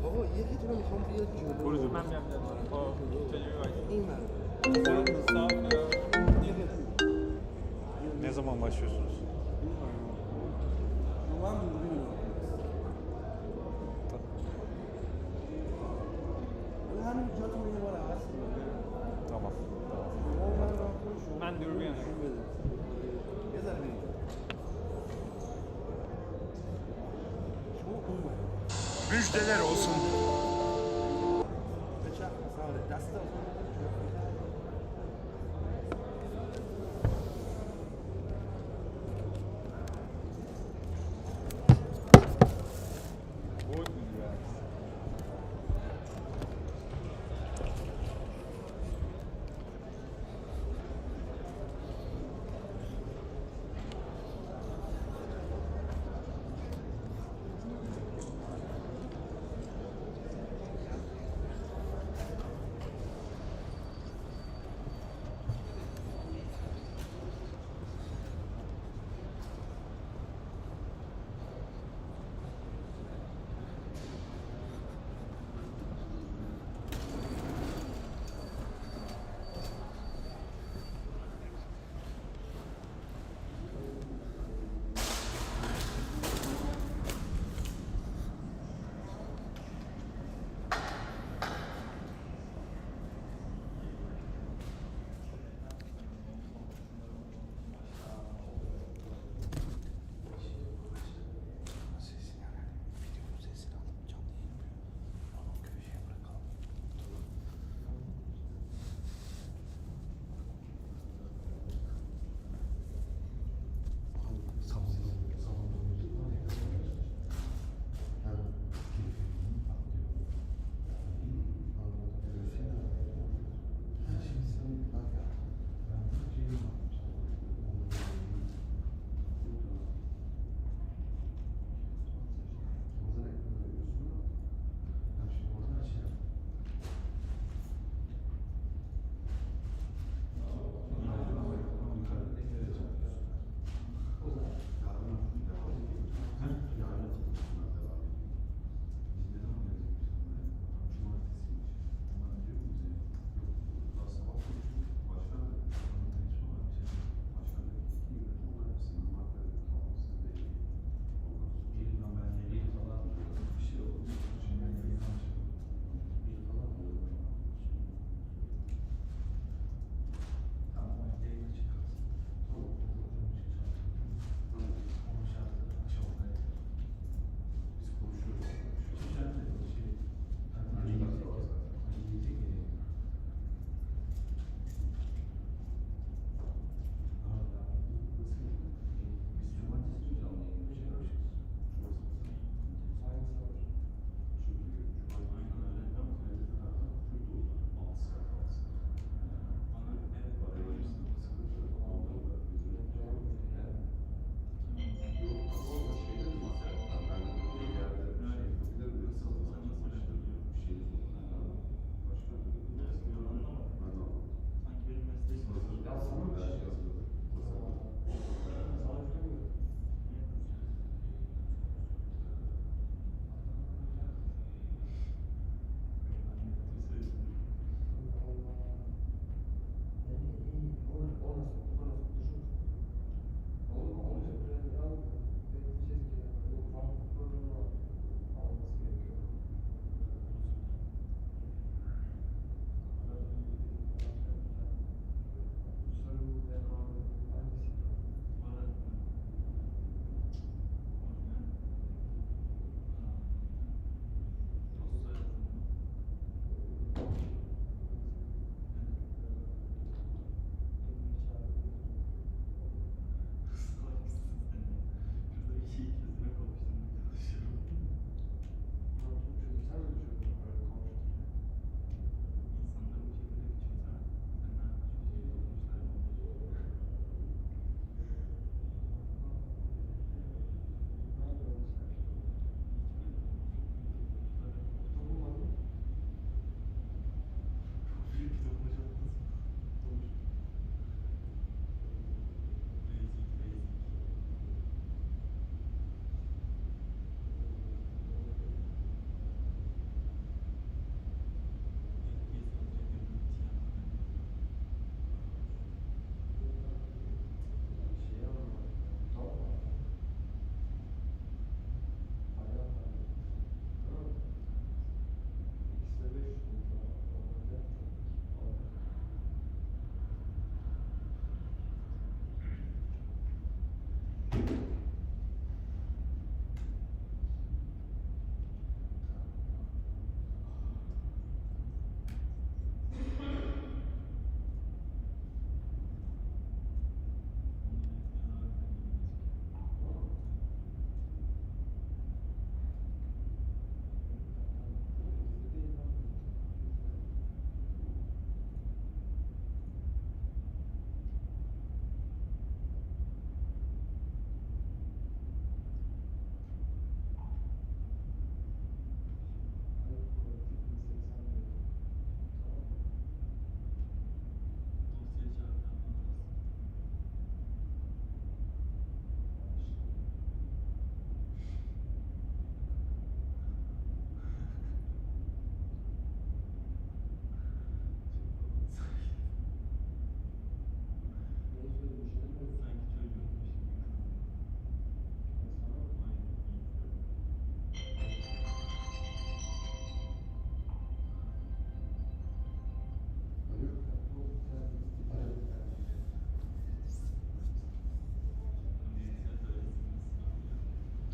بابا یکی تو میخوام بیاد جلو. من میام با این من. Ne zaman başlıyorsunuz? Tamam. من دور بیانم. Müjdeler olsun.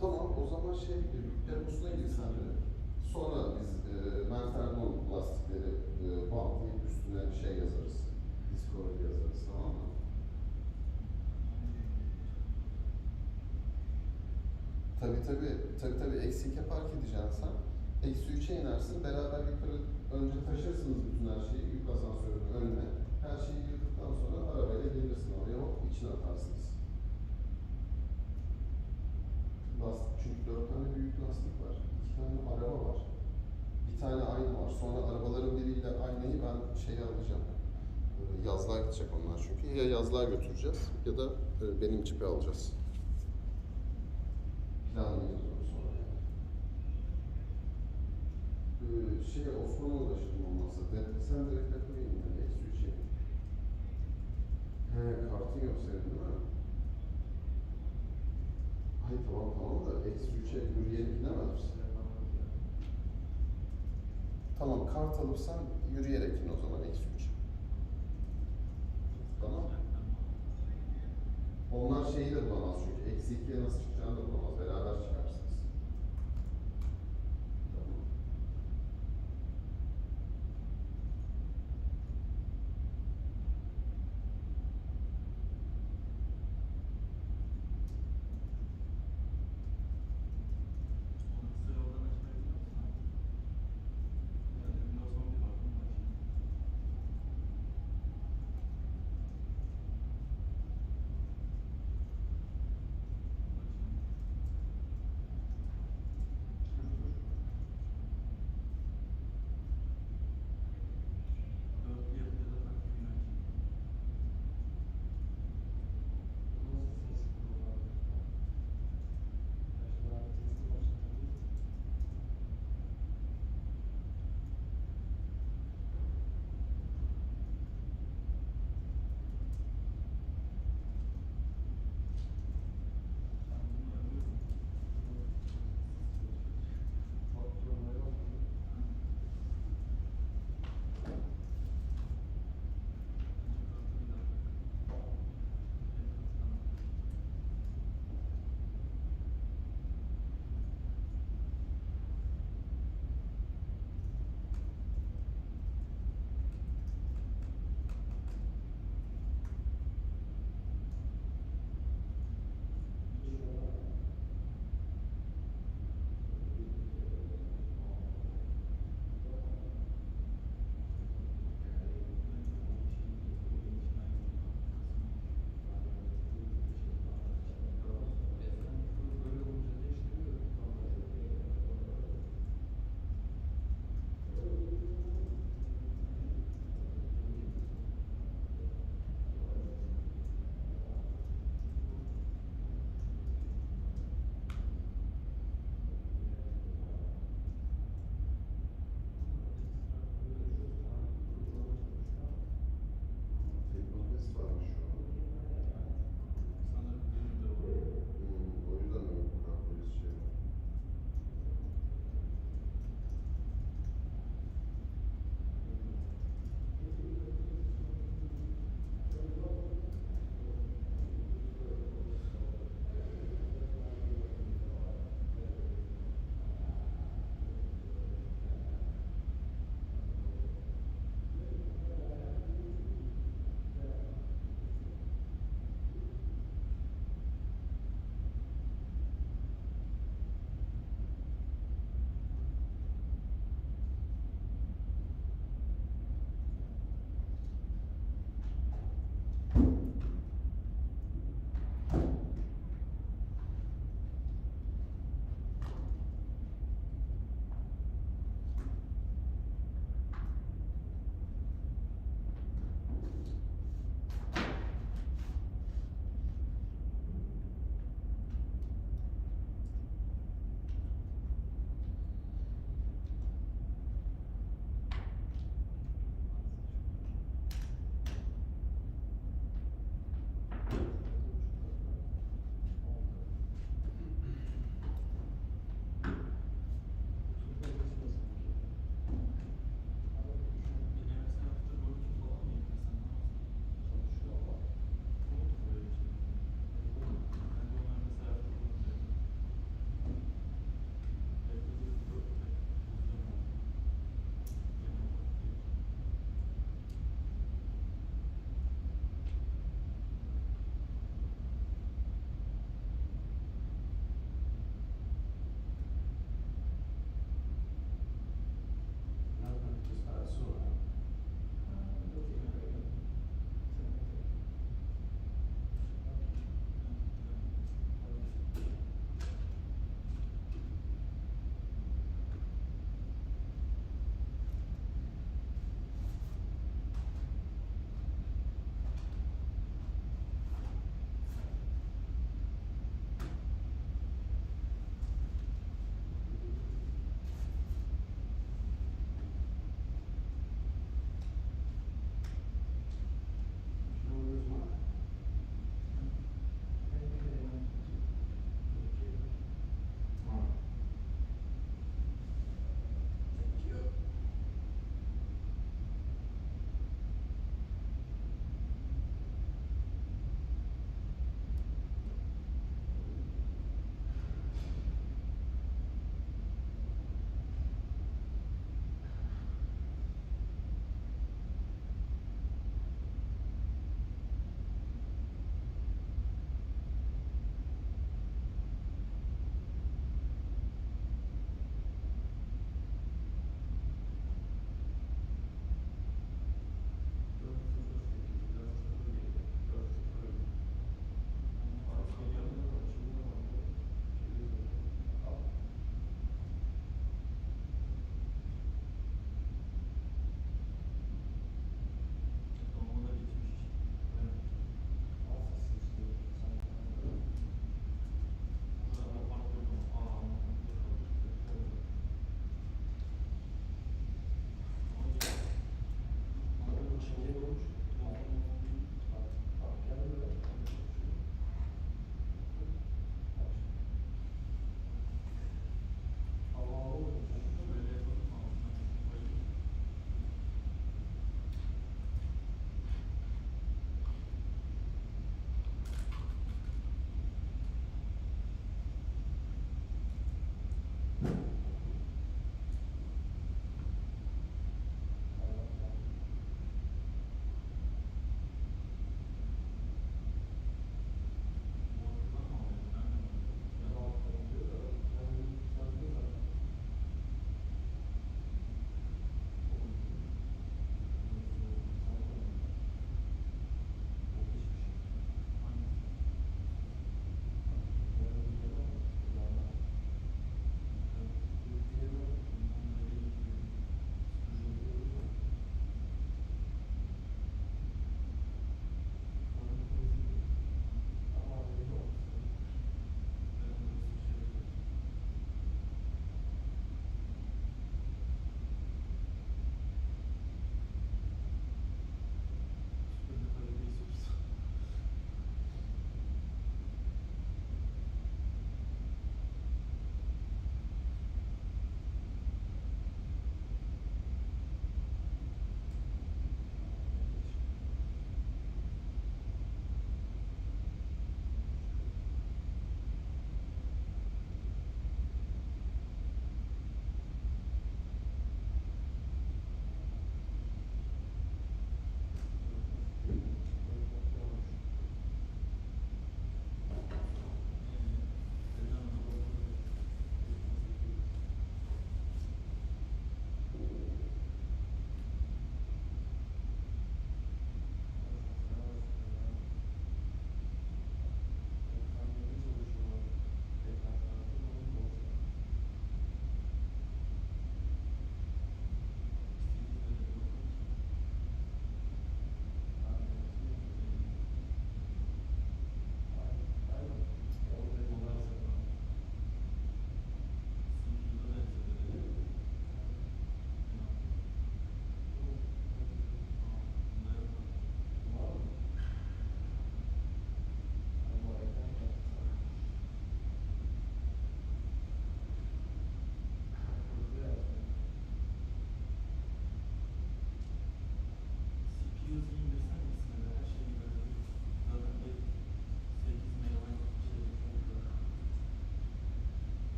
Tamam, o zaman deposuna gir sen de. Sonra biz Menfernon lastikleri bantlayıp üstüne yazarız. Discovery yazarız, tamam mı? Tabii eksi 2'ye park edeceksin sen. Eksi 3'e inersin, beraber yukarı önce taşırsınız bütün her şeyi, yük asansörünün önüne. Her şeyi yıktıktan sonra arabayla gelirsin oraya, hop içine atarsınız. Çünkü 4 tane büyük lastik var, 2 tane araba var, bir tane ayna var. Sonra arabaların biriyle aynayı ben alacağım. Yazlığa gidecek onlar çünkü. Ya yazlığa götüreceğiz ya da benim cipe alacağız. Planlayacağız onu sonra yani. Osman'a ulaşırım olmazsa. Sen direkt yapayım yani, eksi 3'e. Kartın yok senin değil mi? Ay tamam da eksi 3'e yürüyerek inemez misin? Tamam, kart alırsan yürüyerek in o zaman eksi 3'e. Tamam. Onlar şeyi de bulamaz çünkü eksi 2'ye nasıl çıkacağını da bulamaz. Beraber çıkarsınız. Tamam.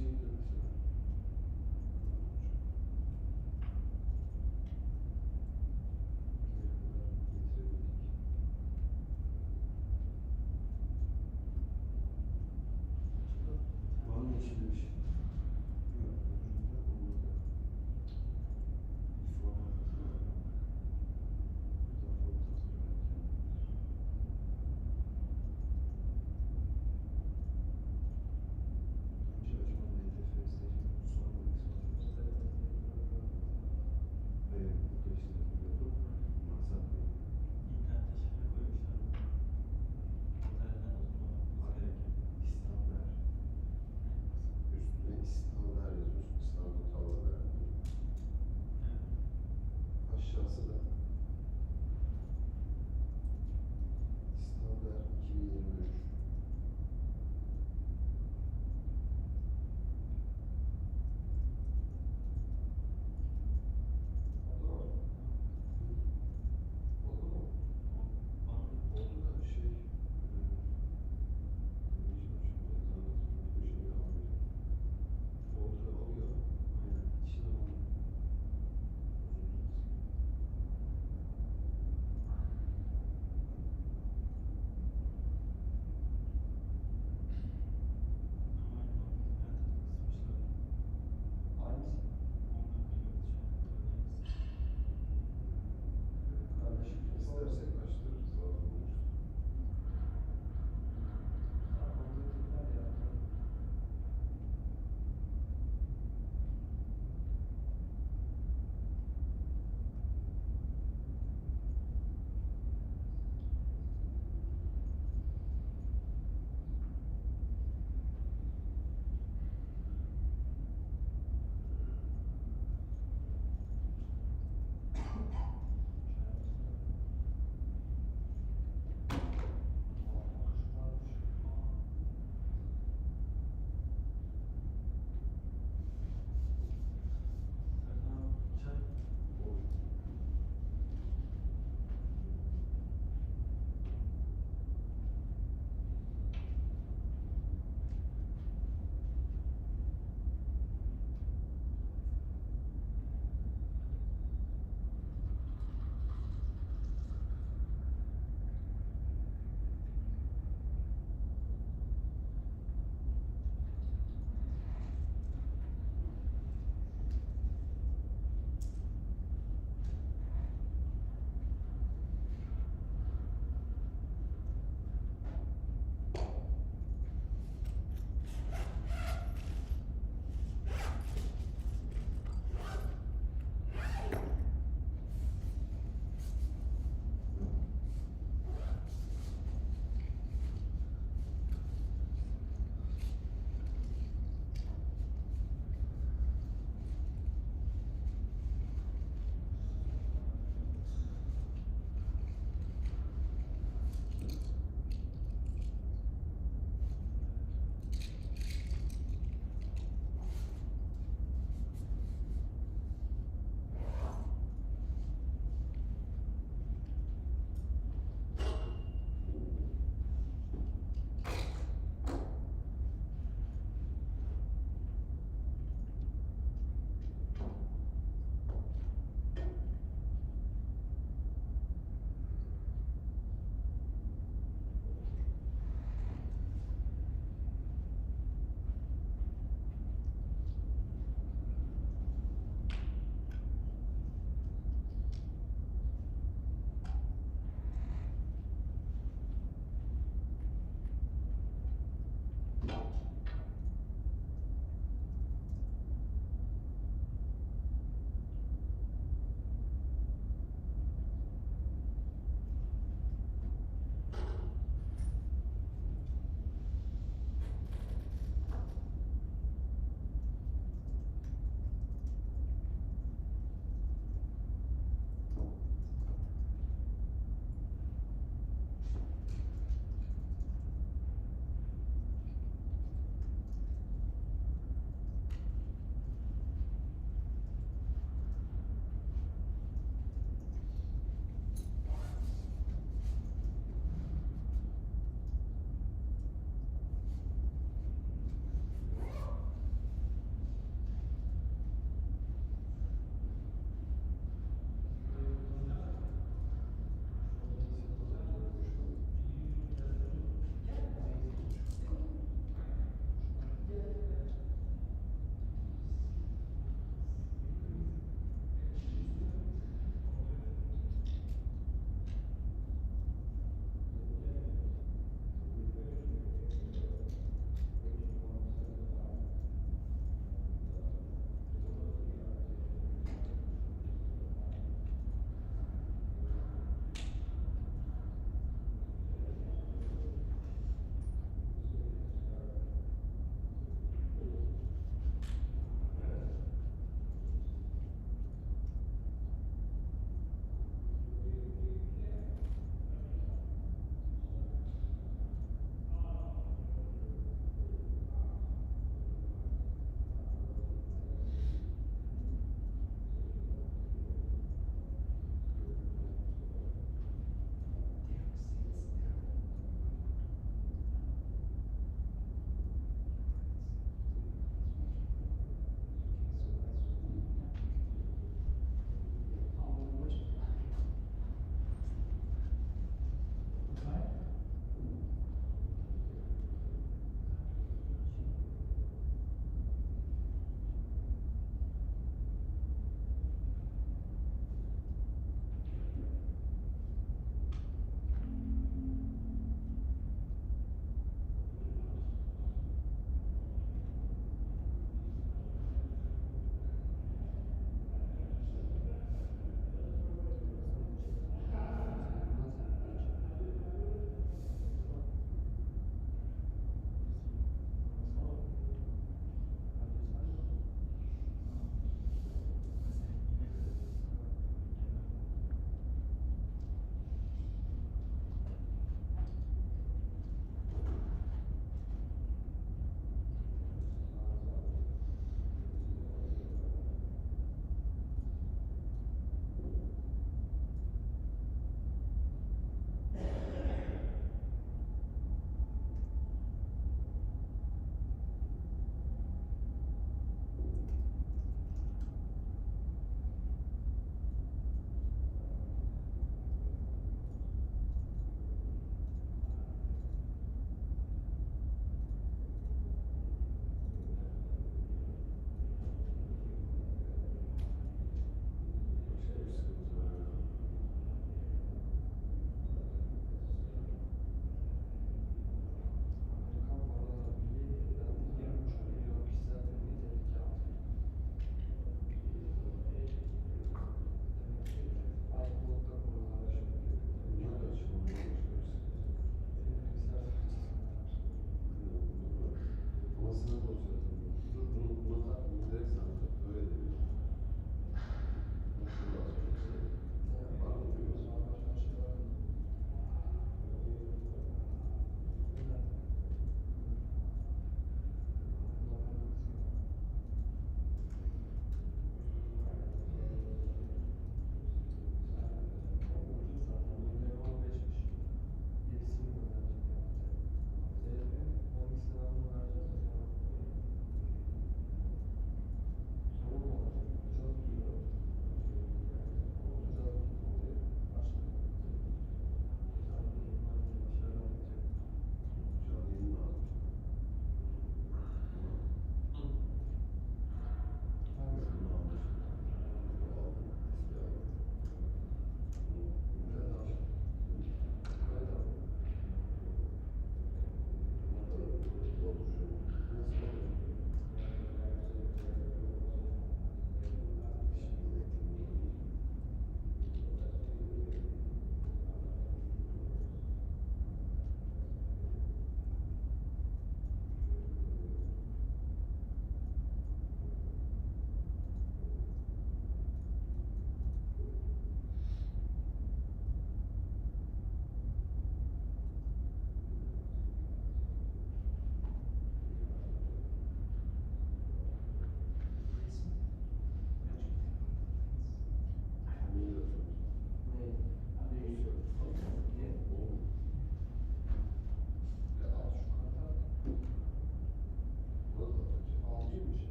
şey indirmesine. Var mı içinde bir şey? Yok. Ucunda olmadı. Format atıyor. Buradan format atıyor. Önce açmalı NTFS.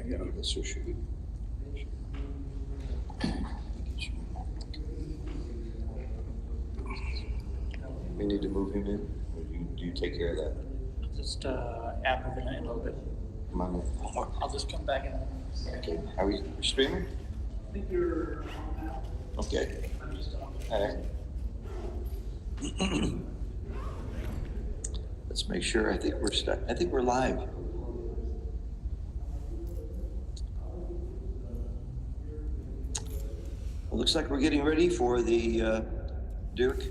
Yeah, that's so should be. We need to move him in, or do you take care of that? Just after the night a little bit. Come on, homework. I'll just come back in. Okay, are we streaming? I think you're on now. Okay. I'm just on. All right. Let's make sure. I think we're live. Well, looks like we're getting ready for the Dirk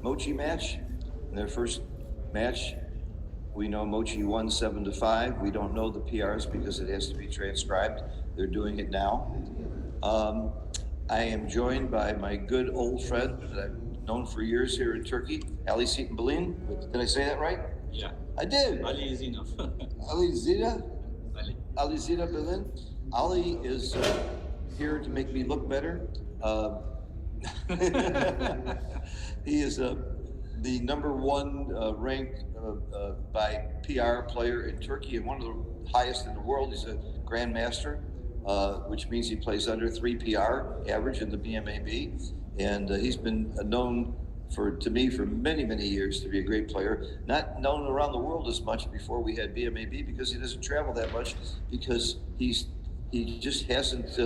Mochi match. Their first match. We know Mochi won 7-5. We don't know the PRs because it has to be transcribed. They're doing it now. I am joined by my good old friend that I've known for years here in Turkey, Ali Seaton-Belin. Did I say that right? Yeah. I did. Ali is enough. Ali Zita? Ali. Ali Zita Belin. Ali is here to make me look better. He is the number one ranked by PR player in Turkey and one of the highest in the world. He's a grandmaster, which means he plays under 3 PR average in the BMAB. And he's been known to me for many, many years to be a great player. Not known around the world as much before we had BMAB because he doesn't travel that much because he just hasn't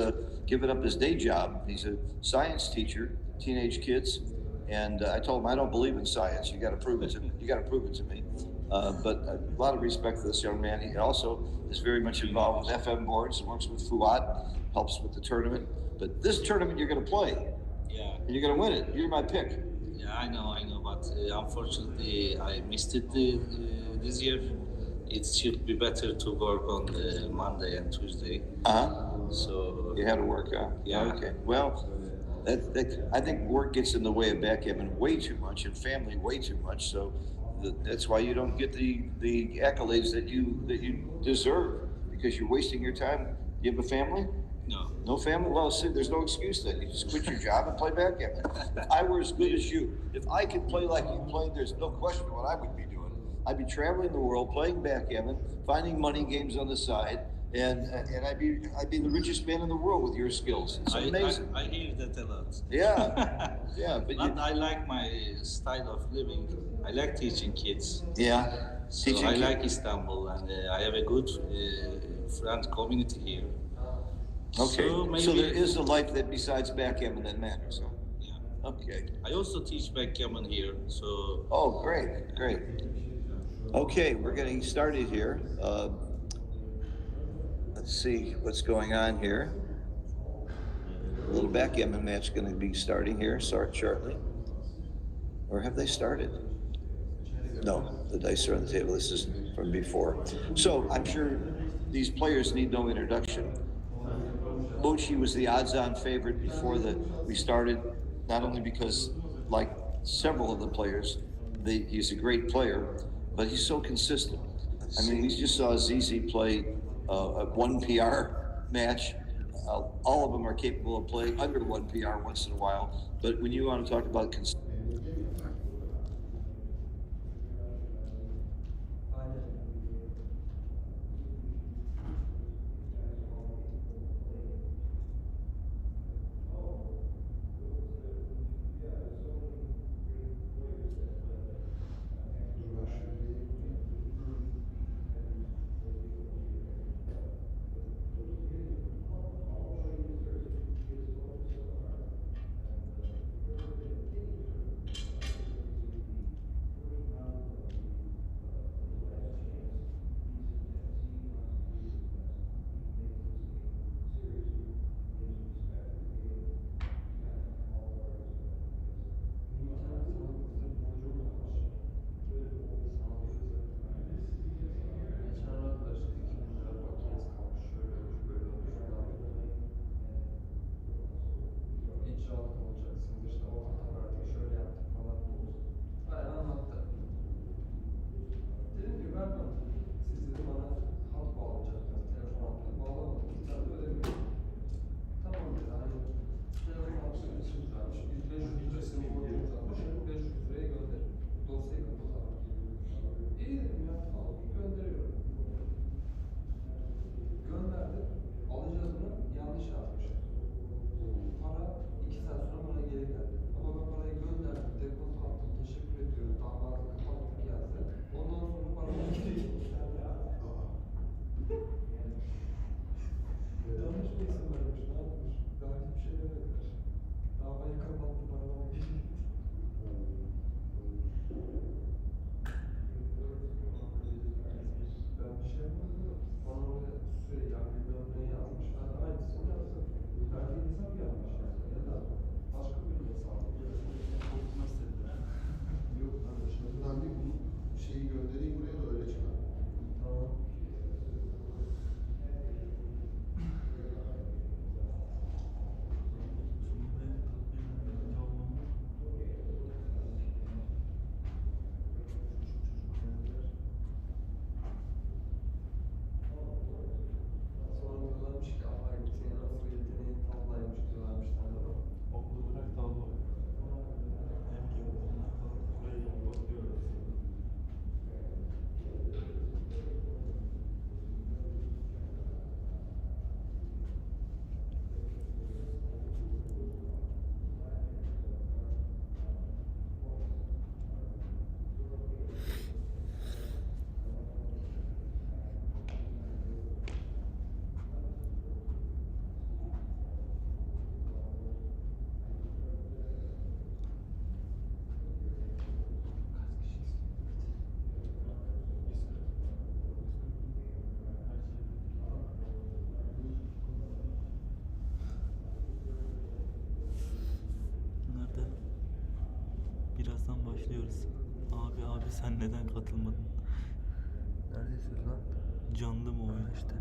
given up his day job. He's a science teacher, teenage kids. And I told him, I don't believe in science. You got to prove it to me. You got to prove it to me. But a lot of respect for this young man. He also is very much involved with FM boards and works with Fuad, helps with the tournament. But this tournament, you're going to play. Yeah. And you're going to win it. You're my pick. Yeah, I know. But unfortunately, I missed it this year. It should be better to work on Monday and Tuesday. So You had to work out. Yeah. Okay. Well, I think work gets in the way of backgammon way too much and family way too much. So that's why you don't get the accolades that you deserve because you're wasting your time. You have a family? no. No family? Well, see, there's no excuse then. You just quit your job and play backgammon. If I were as good as you, if I could play like you played, there's no question what I would be doing. I'd be traveling the world, playing backgammon, finding money games on the side, and I'd be the richest man in the world with your skills. It's amazing. I hear that a lot. Yeah, yeah, but I like my style of living. I like teaching kids. yeah. So I like Istanbul, and I have a good friend community here. Okay, So maybe, so there is a life that besides backgammon that matters, huh? Yeah. Okay. I also teach backgammon here, so. Oh, great, great. Okay, we're getting started here. Let's see what's going on here. A little backgammon match going to be starting here shortly. Or have they started? No, the dice are on the table. This is from before. So I'm sure these players need no introduction. Mochi was the odds-on favorite before we started, not only because, like several of the players, he's a great player, but he's so consistent. I mean, we just saw ZZ play a 1 PR match. All of them are capable of playing under 1 PR once in a while. But when you want to talk about kullanırız. Abi sen neden katılmadın? Neredesiniz lan? Canlı mı oyun işte.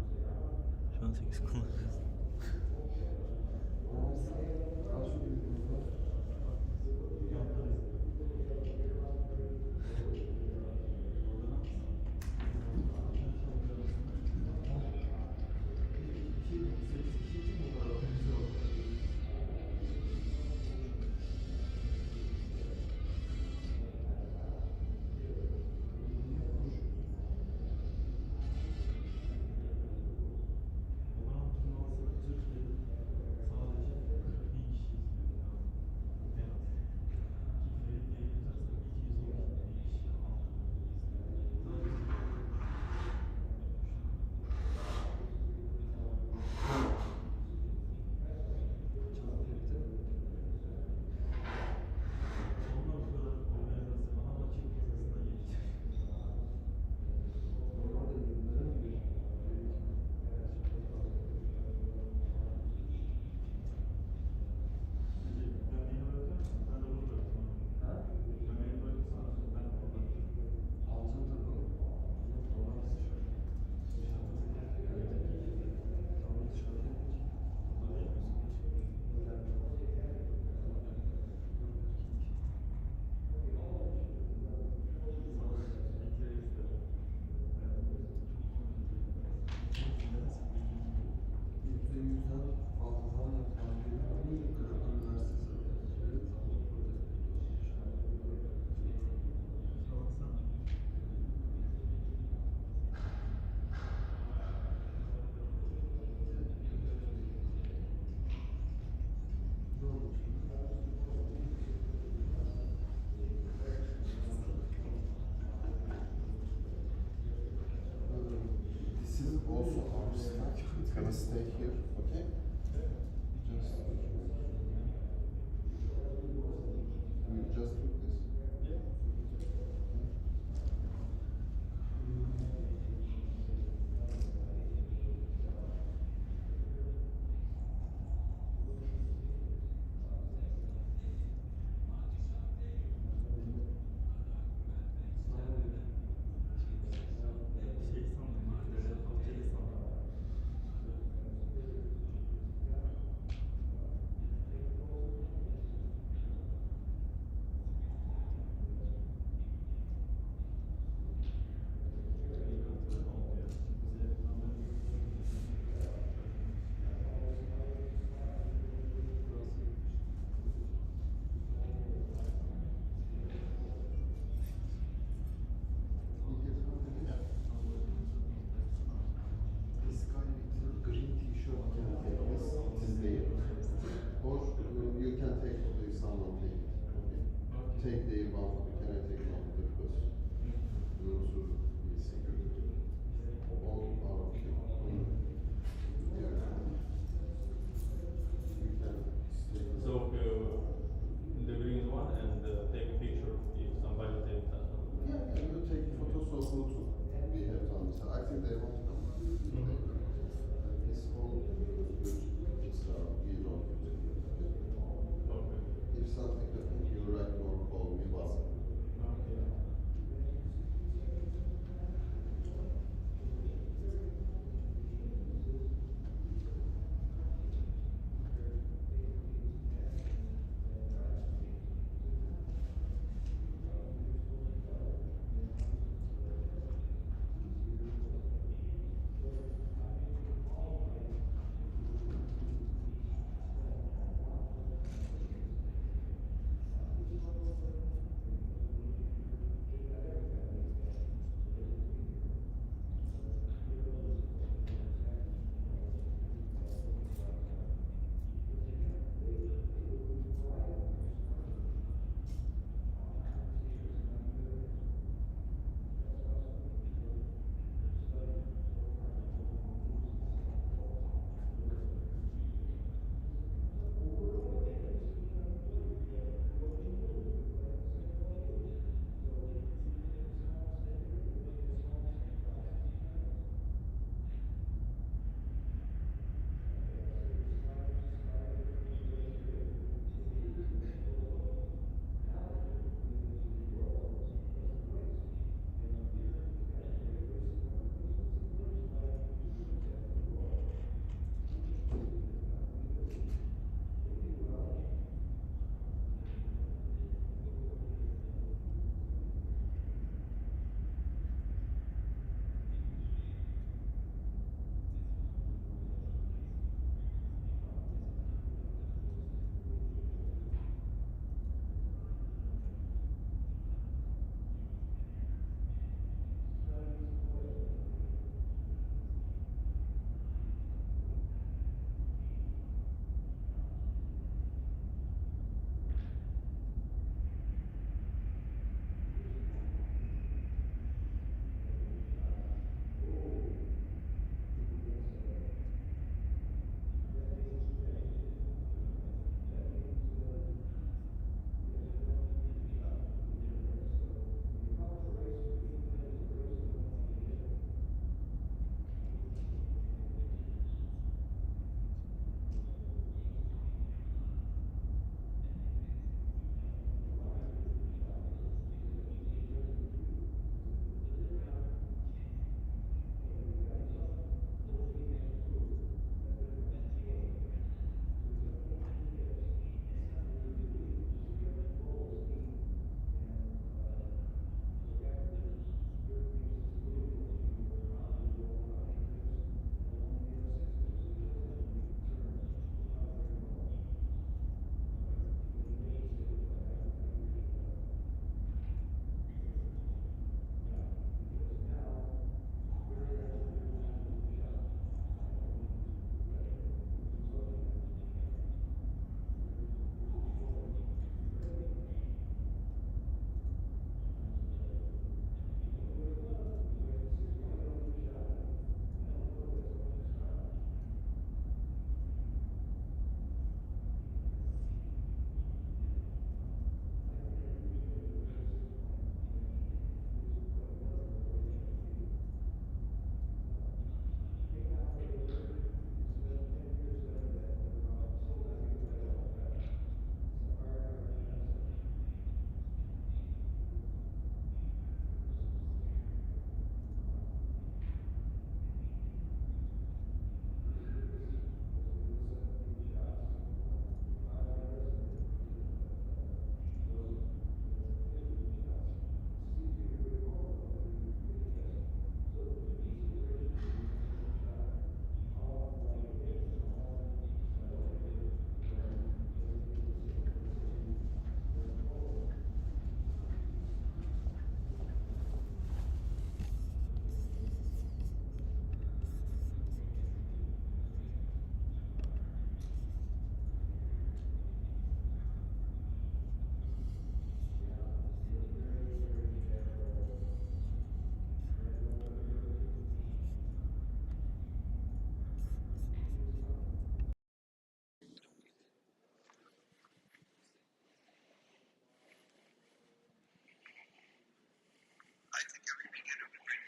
Şu an 8 kullanacağız. Kaç büyüklüğünüz var? %100'den fazla zam yapılan bir üniversitesi. This is also our staff. It's gonna stay here, okay? Just we just do this.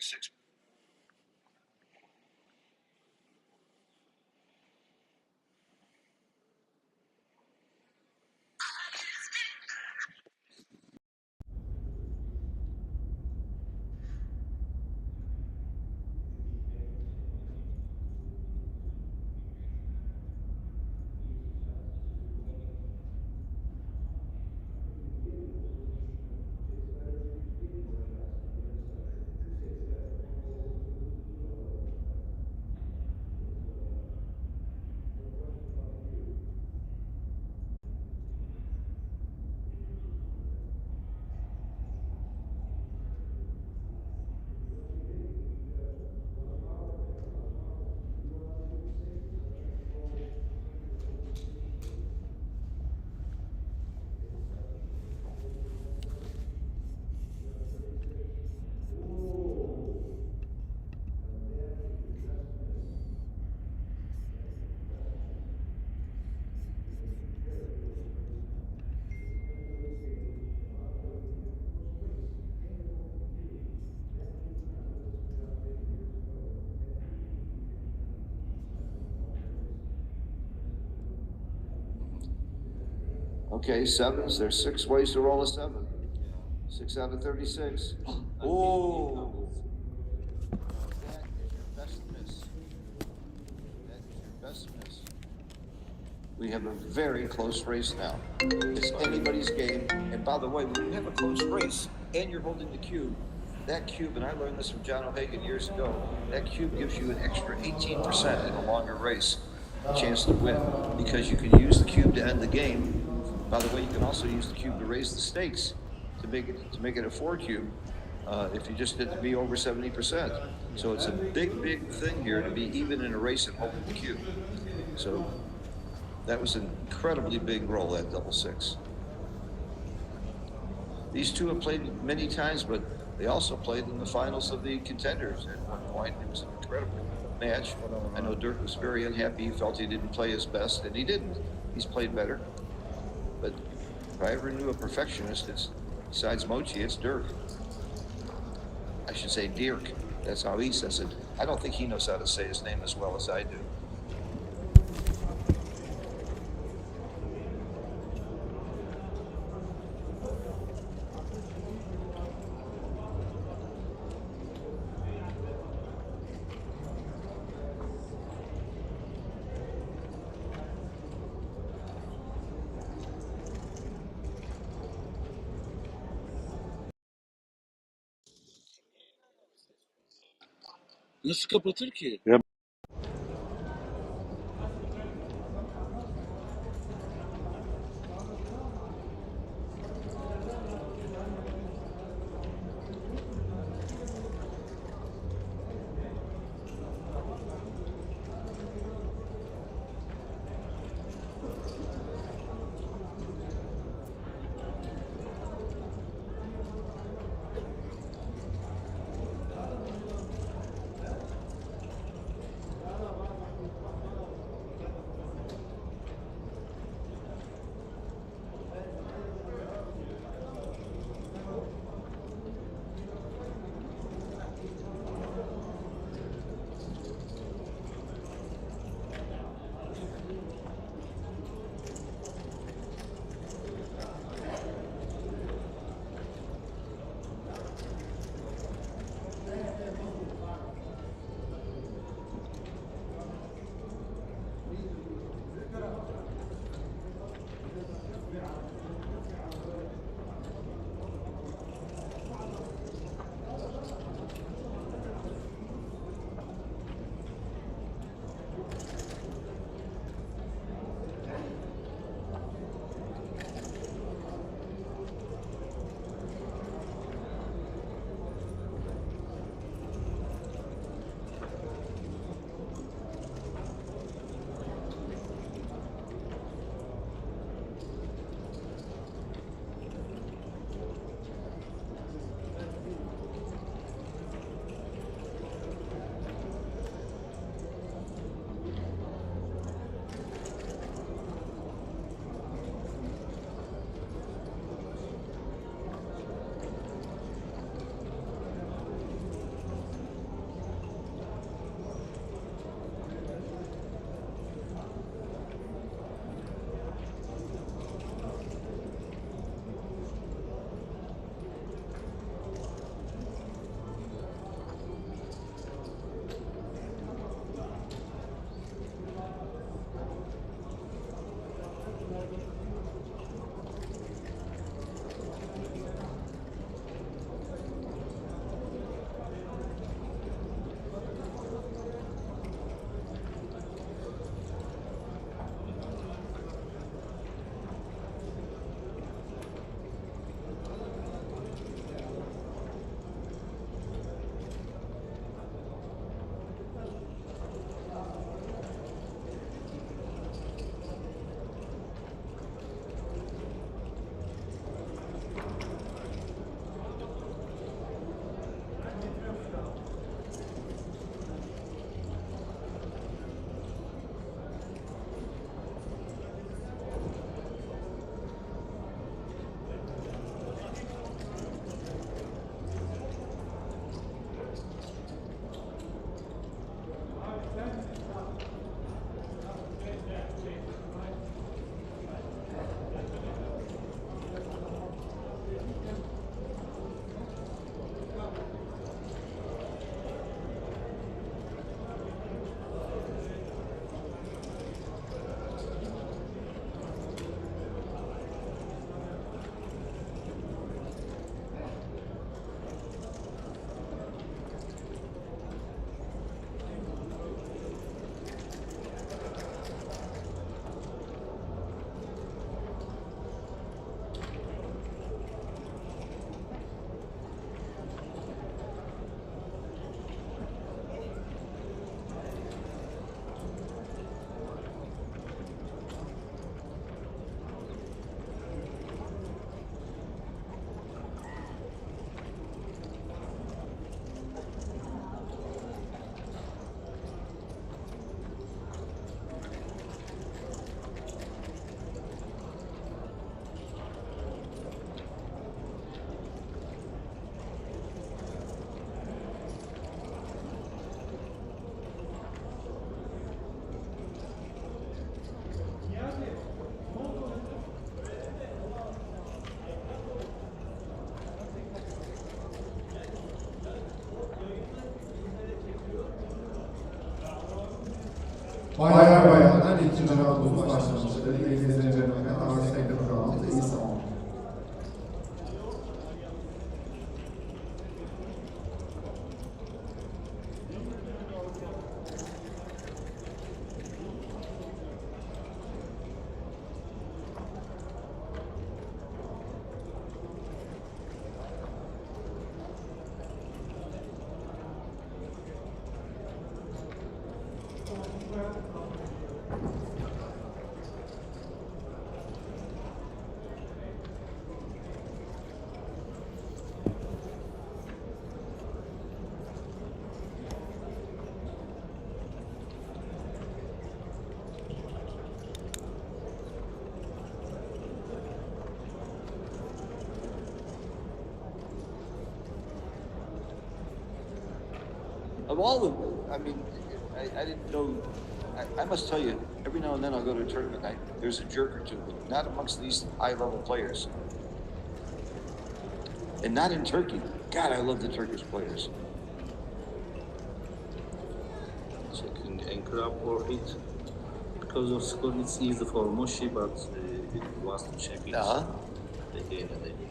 36. Okay, sevens. There's 6 ways to roll a 7. 6 out of 36. Oh! That is your best miss. That is your best miss. We have a very close race now. It's anybody's game. And by the way, when you have a close race and you're holding the cube, that cube, and I learned this from John O'Hagan years ago, that cube gives you an extra 18% in a longer race, a chance to win, because you can use the cube to end the game. By the way, you can also use the cube to raise the stakes, to make it a 4 cube, if you just did to be over 70%. So it's a big thing here to be even in a race and holding the cube. So that was an incredibly big roll, that double 6. These two have played many times, but they also played in the finals of the Contenders at one point. It was an incredible match. I know Dirk was very unhappy. He felt he didn't play his best, and he didn't. He's played better. But if I ever knew a perfectionist, besides Mochi, it's Dirk. I should say Dirk. That's how he says it. I don't think he knows how to say his name as well as I do. Nasıl kapatır ki? Bayanlar ikinci roundumuz başlamıştır. Ladies and gentlemen, our second round is on. Of all the, I mean, I didn't know, I must tell you, every now and then I'll go to a tournament night, there's a jerk or two, but not amongst these high-level players. And not in Turkey. God, I love the Turkish players. Checking anchor up or hit. Because of score, it's easy for Moshi, but it wants to check it again and again.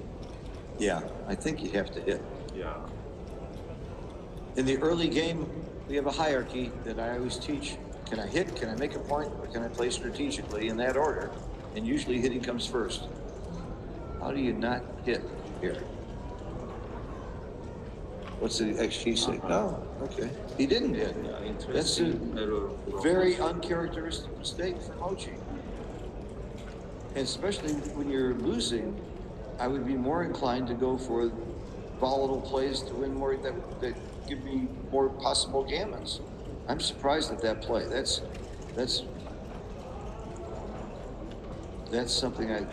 Yeah, I think you have to hit. Yeah. In the early game, we have a hierarchy that I always teach. Can I hit, can I make a point, or can I play strategically in that order? And usually hitting comes first. How do you not hit here? What's the XG say? No, okay. He didn't hit. Yeah, That's a error. very uncharacteristic mistake for Mochi. And especially when you're losing, I would be more inclined to go for volatile plays to win more, that give me more possible gammons. I'm surprised at that play. That's something I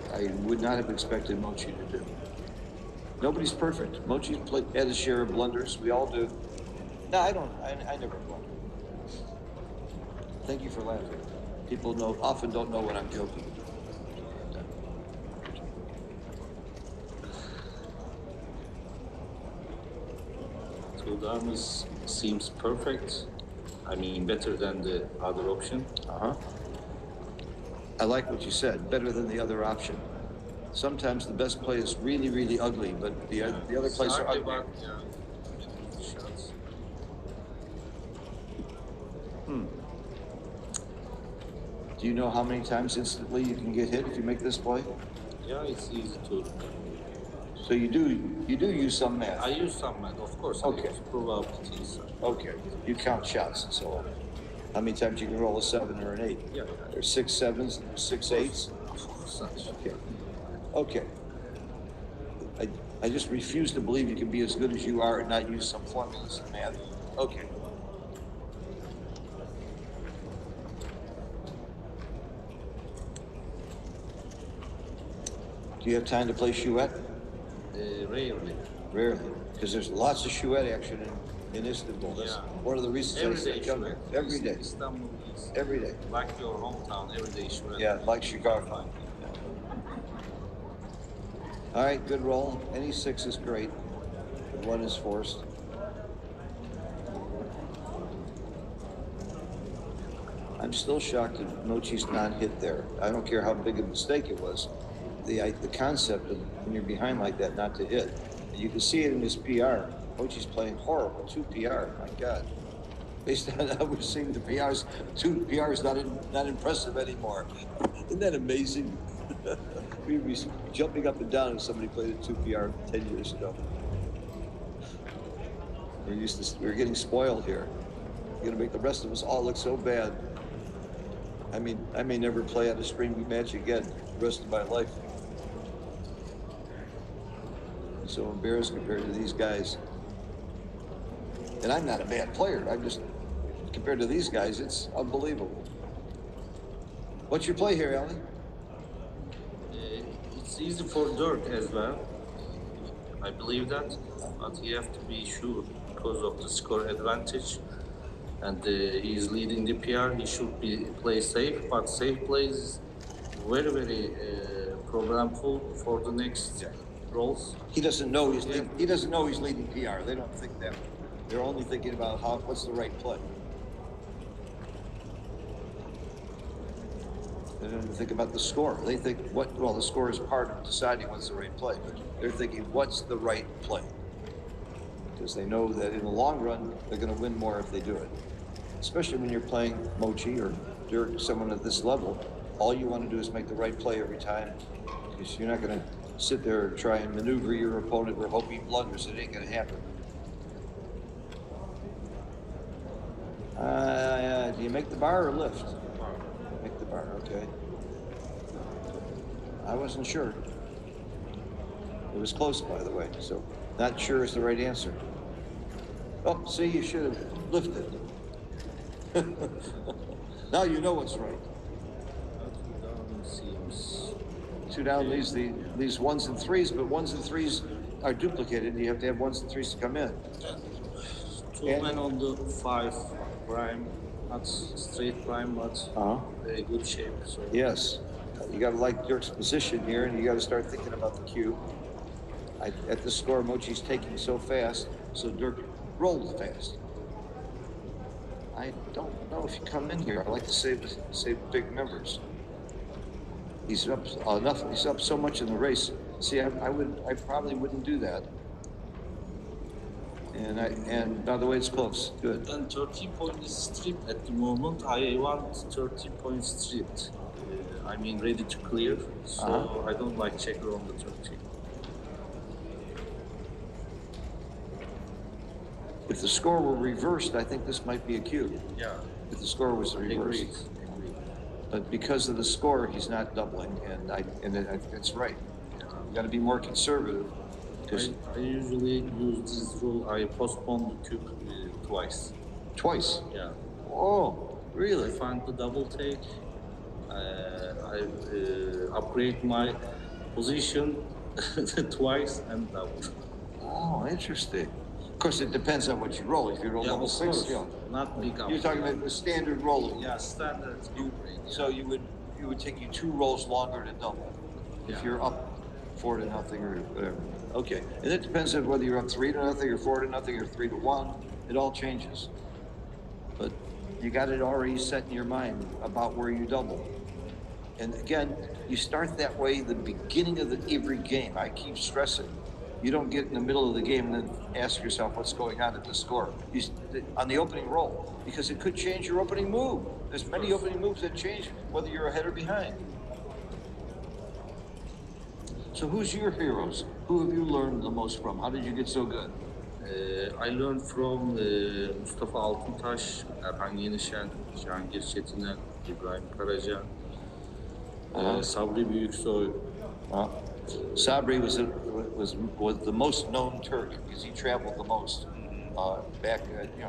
would not have expected Mochi to do. Nobody's perfect. Mochi's had his share of blunders. We all do. No, I don't. I never blunder. Thank you for laughing. People often don't know when I'm joking. So the arm seems perfect. I mean, better than the other option. I like what you said. Better than the other option. Sometimes the best play is really, really ugly, but the other plays are ugly. Shots. Do you know how many times instantly you can get hit if you make this play? Yeah, it's easy to. So you do use some math. I use some math, of course. Okay. I use probabilities. Okay. You count shots and so on. How many times you can roll a 7 or an 8? Yeah. There's 6 7s and there's 6 8s. Of course. Okay. Okay. I just refuse to believe you can be as good as you are and not use some formulas in math. Okay. Do you have time to play chouette? Rarely. Rarely, because there's lots of chouette action in Istanbul. That's one of the reasons I come here. Every day. Istanbul is Every day. like your hometown, every day shooting. Yeah, like Chicago. All right, good roll. Any 6 is great. But 1 is forced. I'm still shocked that Mochi's not hit there. I don't care how big a mistake it was. The concept of when you're behind like that not to hit. And you can see it in his PR. Mochi's playing horrible. 2 PR, my God. Based on how we're seeing the PRs, 2 PRs not impressive anymore. Isn't that amazing? We'd be jumping up and down if somebody played a 2 PR 10 years ago. We're getting spoiled here. You're gonna make the rest of us all look so bad. I mean, I may never play at a spring match again the rest of my life. I'm so embarrassed compared to these guys. And I'm not a bad player. I'm just, compared to these guys, it's unbelievable. What's your play here, Ellie? It's easy for Dirk as well. I believe that, but you have to be sure because of the score advantage. And he's leading the PR. He should play safe, but safe plays very, very programful for the next rolls. He doesn't know he's he doesn't know he's leading PR. They don't think that. They're only thinking about what's the right play. They don't think about the score. They think well, the score is part of deciding what's the right play, but they're thinking what's the right play. Because they know that in the long run, they're going to win more if they do it. Especially when you're playing Mochi or Dirk, someone at this level, all you want to do is make the right play every time. Because you're not going to sit there and try and maneuver your opponent or hope he blunders. It ain't going to happen. Do you make the bar or lift? Make the bar, okay. I wasn't sure. It was close, by the way, so not sure is the right answer. Oh, see, you should have lifted. Now you know what's right. 2 down leaves these 1s and 3s, but 1s and 3s are duplicated. You have to have 1s and 3s to come in. 2 men on the 5 prime, not straight prime, but very good shape. So. Yes, you got to like Dirk's position here, and you got to start thinking about the cue. At the score, Mochi's taking so fast, so Dirk rolled fast. I don't know if you come in here. I like to save big numbers. He's up enough. He's up so much in the race. See, I probably wouldn't do that. And by the way, it's close. Good. And 30 point is stripped at the moment. I want 30 point stripped. I mean, ready to clear. So I don't like checker on the 30. If the score were reversed, I think this might be a cue. Yeah. If the score was reversed. Agreed. But because of the score, he's not doubling, and it's right. You got to be more conservative. I usually use this rule. I postpone the cube twice. Twice? Yeah. Oh, really? I find the double take. I upgrade my position twice and double. Oh, interesting. Of course, it depends on what you roll. If you roll double six, not big up. You're talking about the standard rolling. Yeah, standard cube rate. Yeah. So you would take you 2 rolls longer to double if you're up 4-0 or whatever. Okay, and it depends on whether you're up 3-0 or 4-0 or 3-1. It all changes. But you got it already set in your mind about where you double. And again, you start that way the beginning of every game. I keep stressing. You don't get in the middle of the game and then ask yourself what's going on at the score. On the opening roll, because it could change your opening move. There's many opening moves that change whether you're ahead or behind. So who's your heroes? Who have you learned the most from? How did you get so good? I learned from Mustafa Altıntaş, Erhan Yenişen, Cihangir Çetiner, İbrahim Karaca, Sabri Büyüksoy. Sabri was the most known Turk because he traveled the most back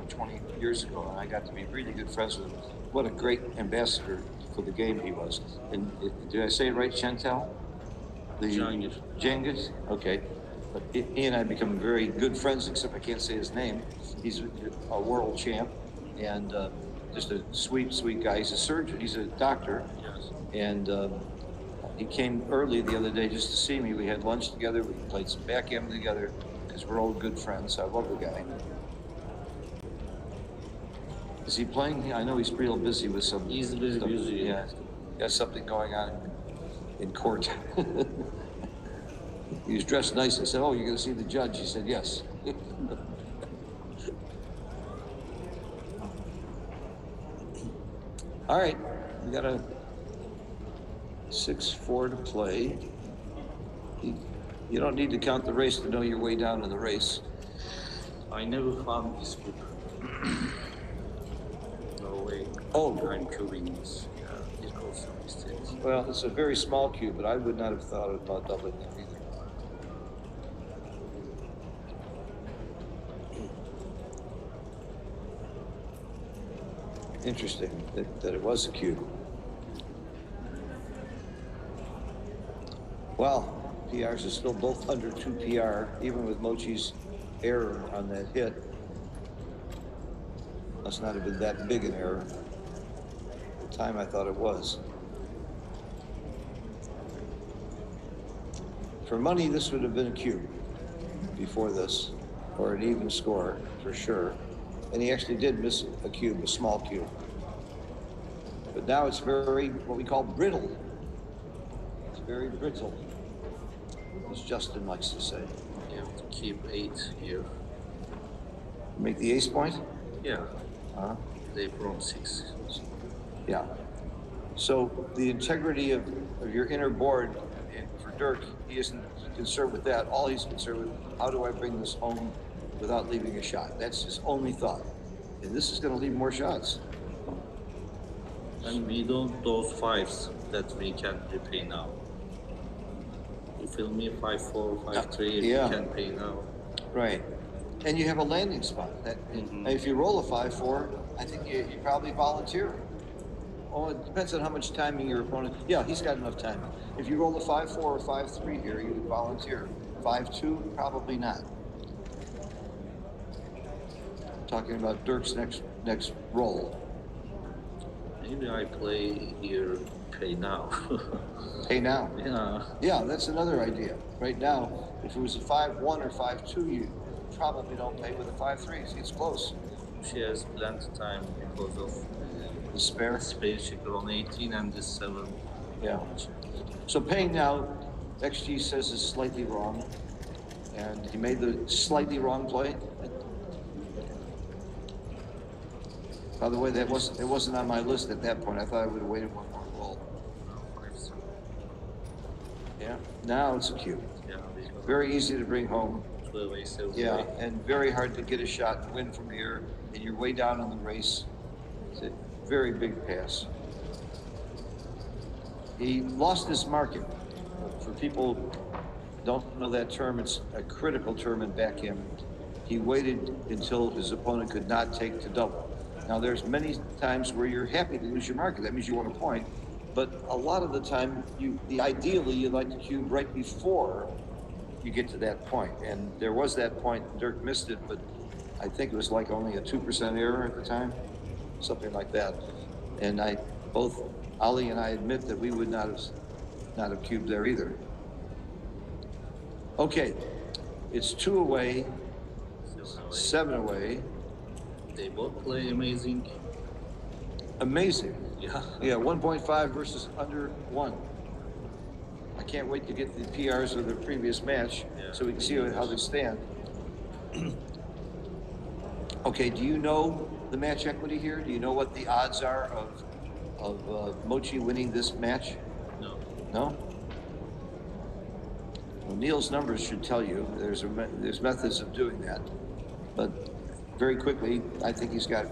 20 years ago, and I got to be really good friends with him. What a great ambassador for the game he was. And did I say it right, Chantal? Cengiz? Okay. But he and I become very good friends, except I can't say his name. He's a world champ and just a sweet guy. He's a surgeon. He's a doctor. Yes. And he came early the other day just to see me. We had lunch together. We played some backgammon together because we're all good friends. I love the guy. Is he playing? I know he's real busy with some. He's busy. Yeah, got something going on in court. He was dressed nice. I said, "Oh, you're going to see the judge?" He said, "Yes." All right, we got a 6-4 to play. You don't need to count the race to know your way down in the race. I never found this book. No way. Oh. I'm cubing this. Yeah, it caused some mistakes. Well, it's a very small cube, but I would not have thought about doubling it either. Interesting that it was a cube. Well, PRs are still both under 2 PR, even with Mochi's error on that hit. Must not have been that big an error. At the time I thought it was. For money, this would have been a cube before this, or an even score for sure. And he actually did miss a cube, a small cube. But now it's very, what we call brittle. It's very brittle, as Justin likes to say. You have to keep 8 here. Make the ace point? Yeah, Uh-huh. they brought 6. Yeah. So the integrity of your inner board, and for Dirk, he isn't concerned with that. All he's concerned with, how do I bring this home without leaving a shot? That's his only thought. And this is going to leave more shots. And we don't those 5s that we can repay now. You feel me? 5-4, 5-3, Yeah. we can pay now. Right. And you have a landing spot. That if you roll a 5-4, I think you probably volunteer. Oh, it depends on how much timing your opponent. Yeah, he's got enough timing. If you roll a 5-4 or 5-3 here, you would volunteer. 5-2, probably not. Talking about Dirk's next roll. Maybe I play here, pay now. Pay now. Yeah. Yeah, that's another idea. Right now, if it was a 5-1 or 5-2, you probably don't pay with a 5-3. See, it's close. She has plenty of time because of The spare. space checker on 18 and this 7. Yeah. So paying now, XG says is slightly wrong, and he made the slightly wrong play. By the way, it wasn't on my list at that point. I thought I would have waited one more roll. Yeah. Now it's a cube. Yeah, Very easy to bring home. 12 A7. Yeah, and very hard to get a shot and win from here, and you're way down in the race. It's a very big pass. He lost his market. For people who don't know that term, it's a critical term in backgammon. He waited until his opponent could not take to double. Now, there's many times where you're happy to lose your market. That means you want a point. But a lot of the time, ideally, you'd like to cube right before you get to that point. And there was that point, Dirk missed it, but I think it was like only a 2% error at the time, something like that. And both Ali and I admit that we would not have cubed there either. Okay, it's 2 away, 7 away. They both play amazing. Amazing. Yeah. Yeah, 1.5 versus under 1. I can't wait to get the PRs of the previous match so we can see how they stand. Okay, do you know the match equity here? Do you know what the odds are of Mochi winning this match? No. No? Well, Neil's numbers should tell you. There's methods of doing that. But very quickly, I think he's got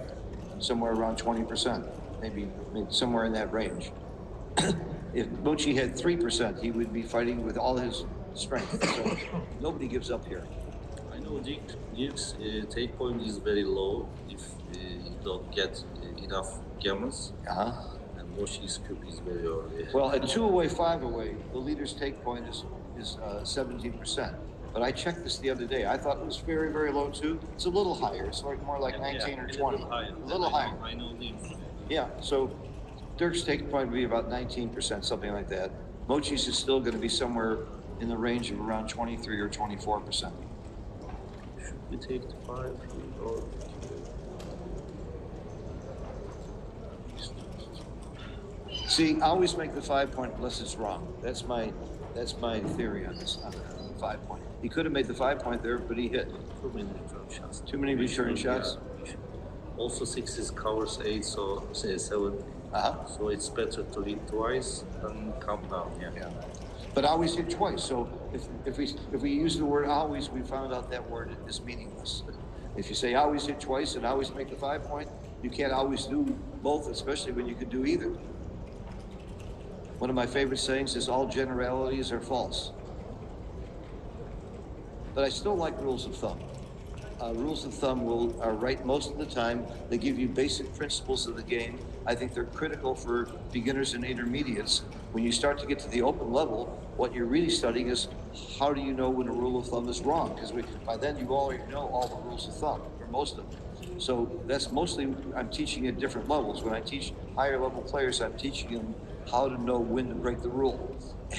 somewhere around 20%, maybe somewhere in that range. If Mochi had 3%, he would be fighting with all his strength. So nobody gives up here. I know Dirk's take point is very low if you don't get enough gammons. Uh-huh. And Moshi's cube is very early. Well, at 2 away, 5 away, the leader's take point is 17%. But I checked this the other day. I thought it was very, very low too. It's a little higher. It's more like 19 or 20. A little higher. I know Dirk's. Yeah, so Dirk's take point would be about 19%, something like that. Mochi's is still going to be somewhere in the range of around 23 or 24%. Should we take the 5 or? See, I always make the 5 point unless it's wrong. That's my theory on this, on the 5 point. He could have made the 5 point there, but he hit. Too many return shots. Too many return shots? Yeah. Also 6 covers 8, so say 7. Uh-huh. So it's better to hit twice and come down. Yeah. But always hit twice. So if we use the word always, we found out that word is meaningless. If you say always hit twice and always make the 5 point, you can't always do both, especially when you could do either. One of my favorite sayings is all generalities are false. But I still like rules of thumb. Rules of thumb are right most of the time. They give you basic principles of the game. I think they're critical for beginners and intermediates. When you start to get to the open level, what you're really studying is how do you know when a rule of thumb is wrong? Because by then you already know all the rules of thumb, or most of them. So that's mostly, I'm teaching at different levels. When I teach higher level players, I'm teaching them how to know when to break the rule.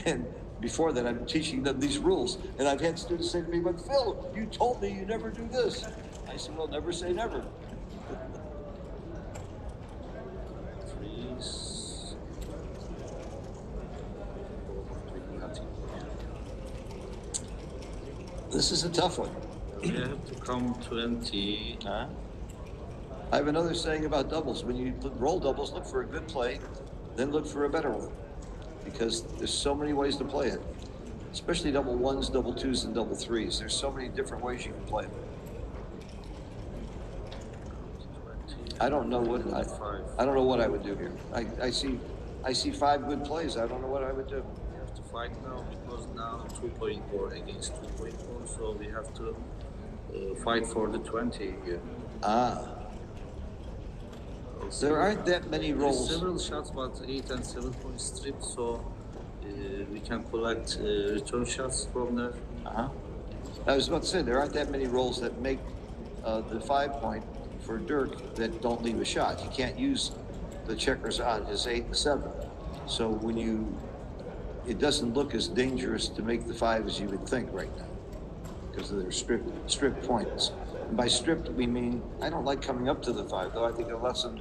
And before that, I'm teaching them these rules. And I've had students say to me, but Phil, you told me you never do this. I said, well, never say never. 3, This is a tough one. We have to come 20. Huh? I have another saying about doubles. When you roll doubles, look for a good play, then look for a better one. Because there's so many ways to play it. Especially double ones, double twos, and double threes. There's so many different ways you can play it. I don't know what I don't know what I would do here. I see 5 good plays. I don't know what I would do. We have to fight now because now 2.4 against 2.4, so we have to fight for the 20 here. Ah. There aren't that many rolls. There's several shots, but 8 and 7 point stripped, so we can collect return shots from there. Uh-huh. I was about to say, there aren't that many rolls that make the 5 point for Dirk that don't leave a shot. You can't use the checkers on his 8 and 7. So when it doesn't look as dangerous to make the 5 as you would think right now because of their stripped points. And by stripped, we mean, I don't like coming up to the 5, though. I think it allows them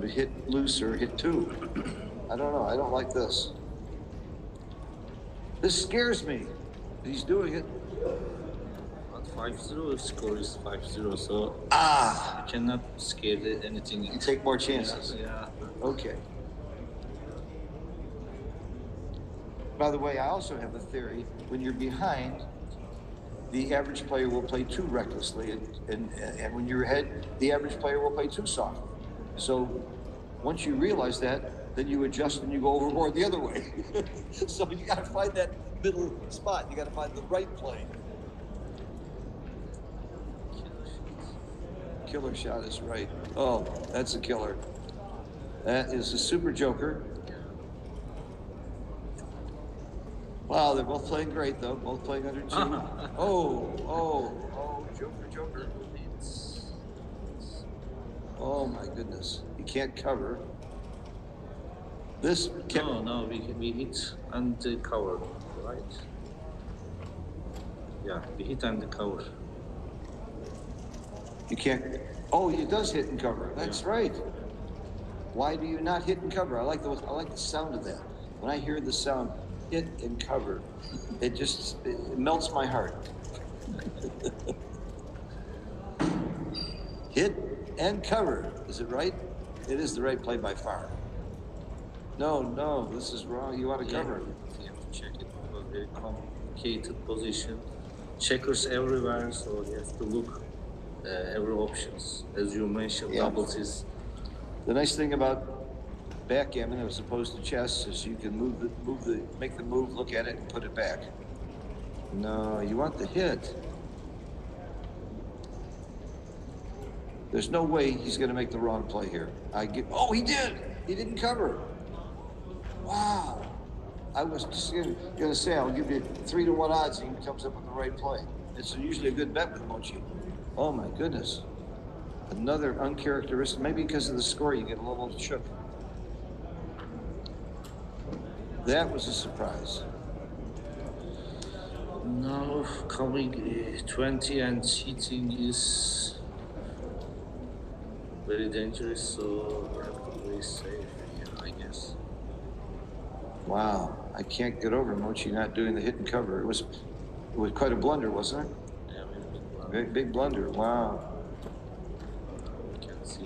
to hit loose or hit 2. I don't know. I don't like this. This scares me. He's doing it. But 5-0 score is 5-0, so you cannot scare anything. You take more chances. Yeah. Okay. By the way, I also have a theory. When you're behind, the average player will play too recklessly, and when you're ahead, the average player will play too softly. So once you realize that, then you adjust and you go overboard the other way. So you got to find that middle spot. You got to find the right play. Killer shot is right. Oh, that's a killer. That is a super joker. Wow, they're both playing great, though. Both playing under 2. Joker. Oh, my goodness. You can't cover. This can... No, we hit and cover, right? Yeah, we hit and cover. You can't... Oh, it does hit and cover. That's right. Why do you not hit and cover? I like the sound of that. When I hear the sound, hit and cover, it melts my heart. Hit and cover. Is it right? It is the right play by far. No, this is wrong. You want to cover. You have to check it because very complicated position. Checkers everywhere, so you have to look every options. As you mentioned, doubles is. The nice thing about backgammon as opposed to chess is you can make the move, look at it, and put it back. No, you want the hit. There's no way he's going to make the wrong play here. Oh, he did. He didn't cover. Wow. I was just going to say, I'll give you 3-1 odds and he comes up with the right play. It's usually a good bet with Mochi. Oh, my goodness. Another uncharacteristic, maybe because of the score, you get a little shook. That was a surprise. Now coming 20 and cheating is very dangerous, so we have to play safe here, I guess. Wow, I can't get over Mochi not doing the hit and cover. It was quite a blunder, wasn't it? Yeah, very Big blunder. Wow.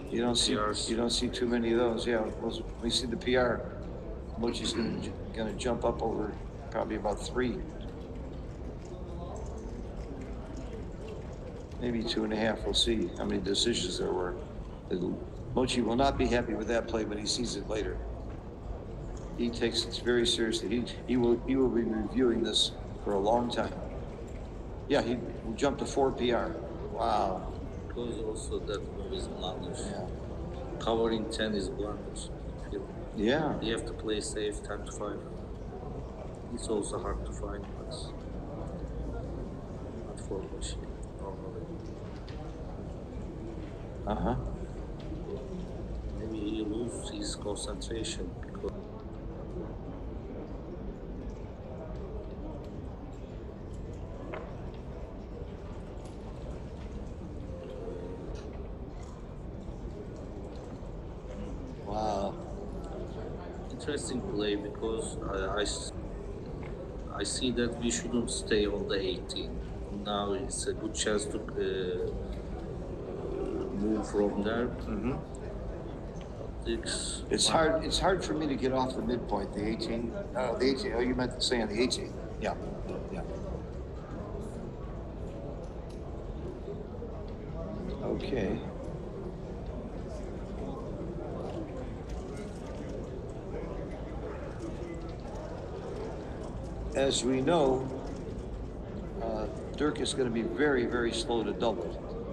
You don't see too many of those. Yeah, we see the PR. Mochi's gonna jump up over probably about 3. Maybe 2.5. We'll see how many decisions there were. Mochi will not be happy with that play when he sees it later. He takes it very seriously. He will be reviewing this for a long time. Yeah, he jumped to 4 PR. Wow. Because also that move is blunders. Yeah. Covering 10 is blunders. Yeah. You have to play safe 10 to 5. It's also hard to find, but not for Mochi normally. Uh-huh. Maybe he loses his concentration because interesting play because I see that we shouldn't stay on the 18. Now it's a good chance to move from there. It's hard. It's hard for me to get off the midpoint. The 18. The 18. Oh, you meant to say on the 18. Yeah. Yeah. Okay. As we know, Dirk is going to be very, very slow to double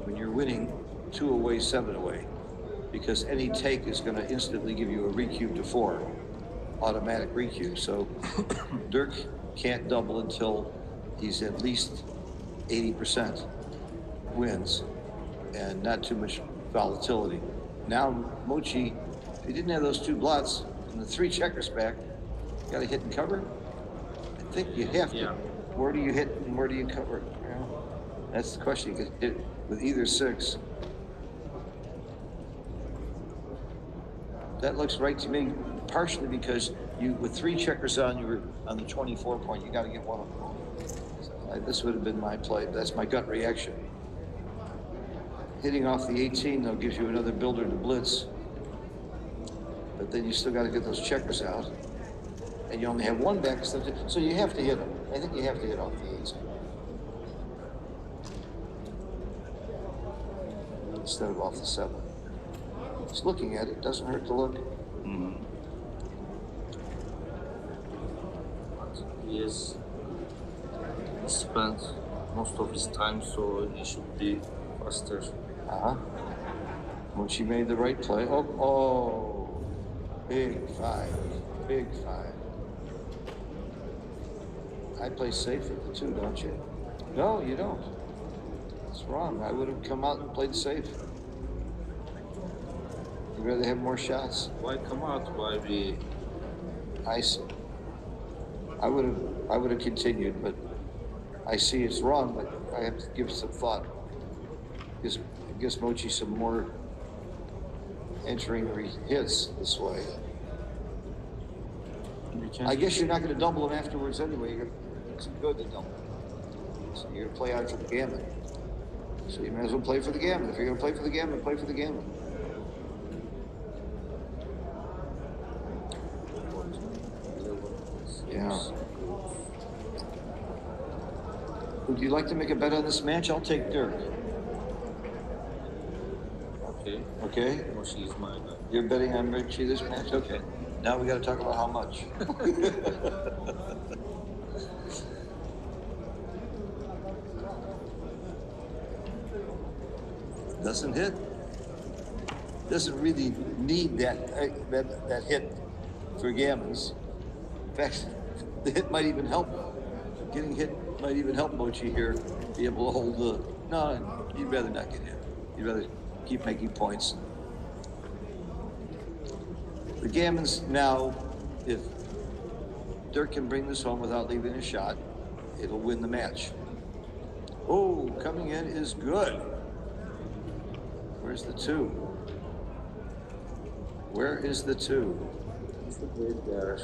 when you're winning 2 away, 7 away, because any take is going to instantly give you a recube to 4, automatic recube. So Dirk can't double until he's at least 80% wins and not too much volatility. Now Mochi, if he didn't have those 2 blots and the 3 checkers back, got to hit and cover. I think you have to. Yeah. Where do you hit and where do you cover? That's the question. You could hit with either 6. That looks right to me, partially because you, with 3 checkers on, you were on the 24 point. You got to get one of them. So this would have been my play. That's my gut reaction. Hitting off the 18 though gives you another builder to blitz, but then you still got to get those checkers out. And you only have 1 back, so you have to hit them. I think you have to hit off the 18 instead of off the 7. Just looking at it, doesn't hurt to look. He has spent most of his time, so he should be faster. When she made the right play. Oh, big 5, big 5. I play safe at the 2, don't you? No, you don't. It's wrong. I would have come out and played safe. You'd rather have more shots. Why come out? Why we? I see. I would have continued, but I see it's wrong. But I have to give some thought. Gives Mochi some more entering hits this way. I guess you're not going to double him afterwards anyway. It's good to double. So you're going to play out for the gammon. So you might as well play for the gammon. If you're going to play for the gammon, play for the gammon. Yeah. Would you like to make a bet on this match? I'll take Dirk. Okay. Okay? Mochi is my guy. You're betting on Richie this match? Okay. Now we got to talk about how much. Doesn't hit. Doesn't really need that hit for gammons. In fact, the hit might even help. Getting hit might even help Mochi here be able to hold the. No, you'd rather not get hit. You'd rather keep making points. The gammons now, if Dirk can bring this home without leaving a shot, it'll win the match. Oh, coming in is good. Where's the 2? Where is the 2? Wait there.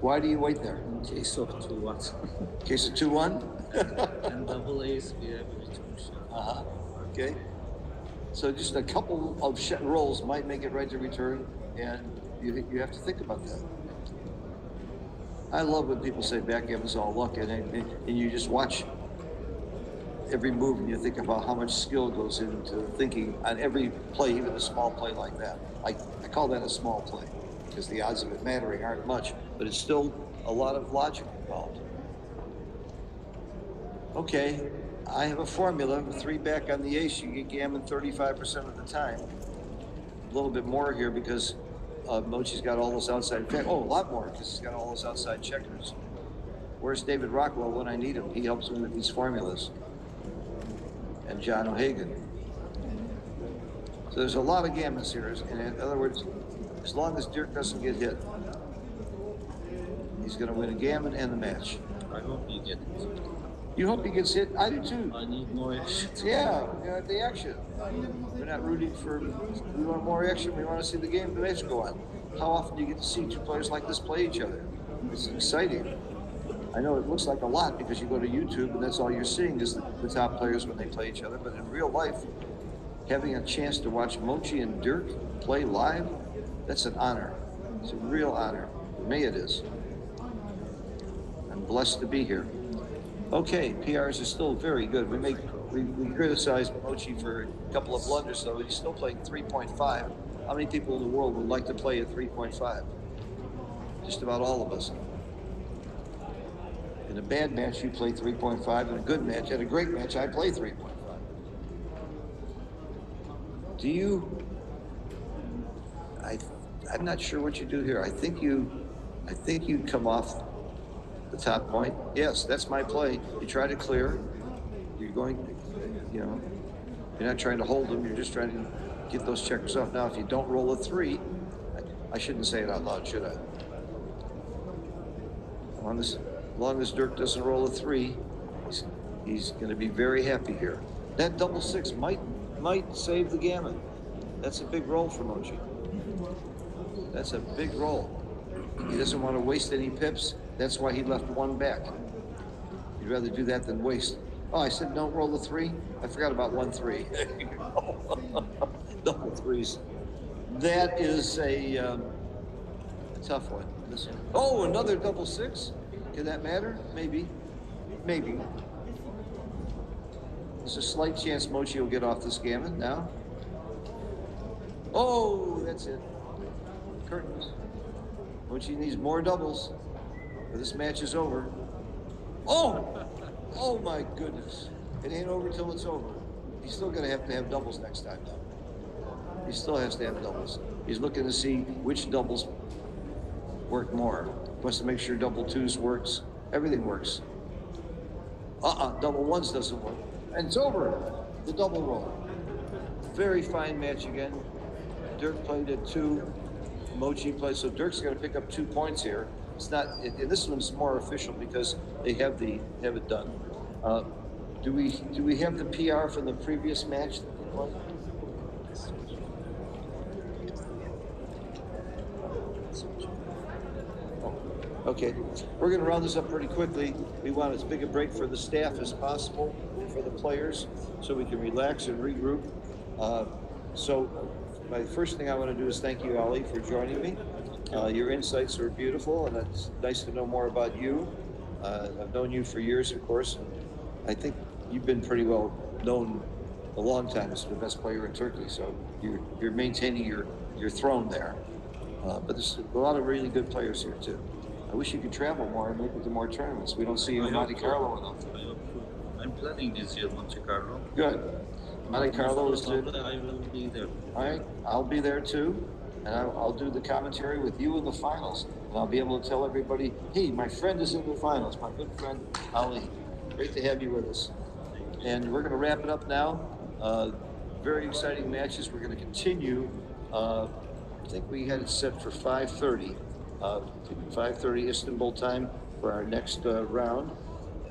Why do you wait there? In case of 2-1. In case of 2-1? And double A's, we have a return shot. Okay. So just a couple of rolls might make it right to return, and you have to think about that. I love when people say backgammon's all luck, and you just watch every move and you think about how much skill goes into thinking on every play, even a small play like that. I call that a small play because the odds of it mattering aren't much, but it's still a lot of logic involved. Okay, I have a formula. With 3 back on the ace, you get gammon 35% of the time. A little bit more here because Mochi's got all those outside. In fact, a lot more because he's got all those outside checkers. Where's David Rockwell when I need him? He helps me with these formulas. And John O'Hagan. So there's a lot of gammons here. And in other words, as long as Dirk doesn't get hit, he's going to win a gammon and the match. I hope you get it. You hope he gets hit? I do too. I need more action. Yeah, the action. We're not rooting for, we want more action. We want to see the match go on. How often do you get to see 2 players like this play each other? It's exciting. I know it looks like a lot because you go to YouTube and that's all you're seeing is the top players when they play each other. But in real life, having a chance to watch Mochi and Dirk play live, that's an honor. It's a real honor. For me, it is. I'm blessed to be here. Okay, PRs is still very good. We criticize Mochi for a couple of blunders, though. He's still playing 3.5. How many people in the world would like to play at 3.5? Just about all of us. In a bad match, you play 3.5. In a good match, at a great match, I play 3.5. Do you? I'm not sure what you do here. I think you come off the top point. Yes, that's my play. You try to clear. You're going, you know, you're not trying to hold them. You're just trying to get those checkers off. Now, if you don't roll a 3, I shouldn't say it out loud, should I? As long as Dirk doesn't roll a 3, he's going to be very happy here. That double 6 might save the gammon. That's a big roll for Mochi. That's a big roll. He doesn't want to waste any pips. That's why he left 1 back. He'd rather do that than waste. Oh, I said don't roll the 3. I forgot about 1 3. Double 3s. That is a tough one. Oh, another double 6. Can that matter? Maybe. Maybe. There's a slight chance Mochi will get off this gammon now. Oh, that's it. Curtains. Mochi needs more doubles, or this match is over. Oh! Oh my goodness. It ain't over till it's over. He's still gonna have to have doubles next time though. He still has to have doubles. He's looking to see which doubles work more. Wants to make sure double 2s works. Everything works. Double 1s doesn't work. And it's over. The double roll. Very fine match again. Dirk played at 2. Mochi played. So Dirk's going to pick up 2 points here. It's not. And this one's more official because they have it done. Do we have the PR from the previous match that they played? Okay, we're going to round this up pretty quickly. We want as big a break for the staff as possible, for the players, so we can relax and regroup. So my first thing I want to do is thank you, Ali, for joining me. Your insights are beautiful, and it's nice to know more about you. I've known you for years, of course, and I think you've been pretty well known a long time as the best player in Turkey, so you're maintaining your throne there. But there's a lot of really good players here, too. I wish you could travel more and make it to more tournaments. We don't see you in Monte Carlo enough. I'm planning this year Monte Carlo. Good. Monte Carlo is good. I will be there. All right, I'll be there too, and I'll do the commentary with you in the finals, and I'll be able to tell everybody, hey, my friend is in the finals, my good friend Ali. Great to have you with us. And we're going to wrap it up now. Very exciting matches. We're going to continue. I think we had it set for 5:30. 5:30 Istanbul time for our next round.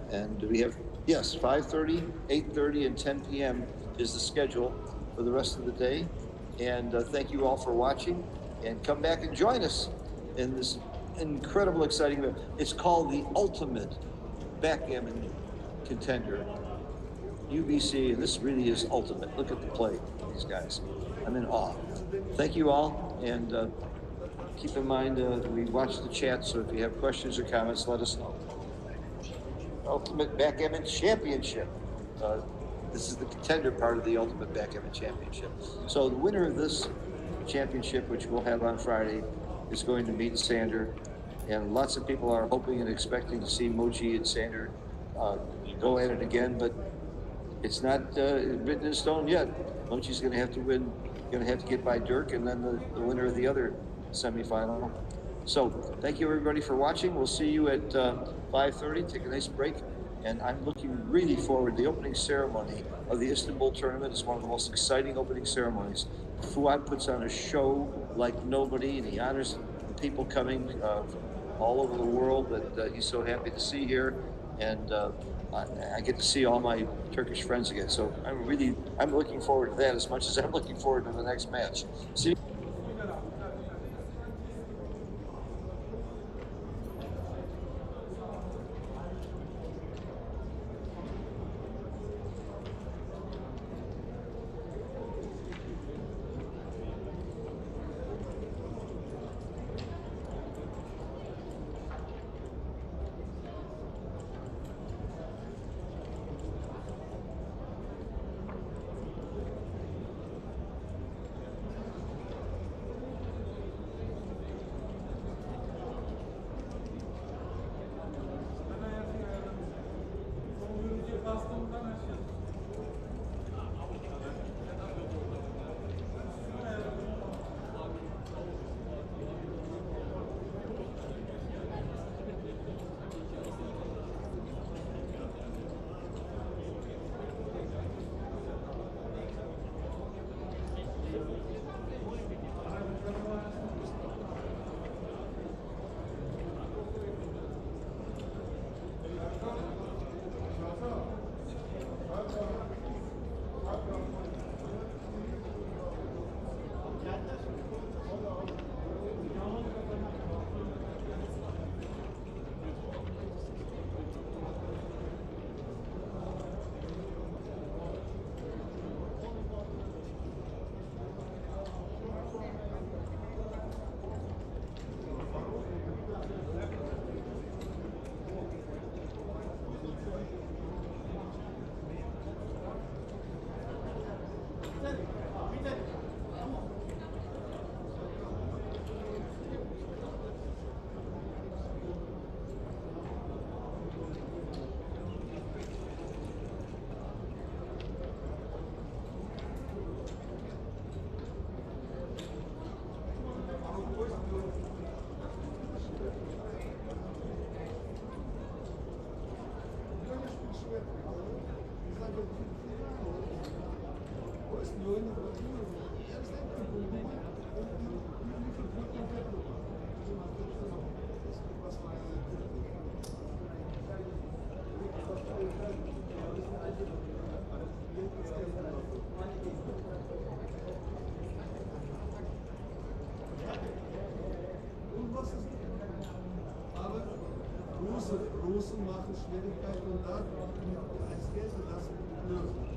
And we have, yes, 5:30, 8:30, and 10 p.m. is the schedule for the rest of the day. And thank you all for watching. And come back and join us in this incredible, exciting event. It's called the Ultimate Backgammon Contender, UBC, and this really is ultimate. Look at the play, these guys. I'm in awe. Thank you all, and keep in mind, we watch the chat, so if you have questions or comments, let us know. Ultimate Backgammon Championship. This is the contender part of the Ultimate Backgammon Championship. So the winner of this championship, which we'll have on Friday, is going to meet Sander. And lots of people are hoping and expecting to see Mochi and Sander go at it again, but it's not written in stone yet. Mochi's going to have to win, going to have to get by Dirk, and then the winner of the other semifinal. So thank you everybody for watching. We'll see you at 5:30. Take a nice break, and I'm looking really forward. The opening ceremony of the Istanbul tournament is one of the most exciting opening ceremonies. Fuad puts on a show like nobody, and he honors the people coming from all over the world that he's so happy to see here, and I get to see all my Turkish friends again. So I'm looking forward to that as much as I'm looking forward to the next match. See. große machen Schwierigkeiten und da als Geld das lösen.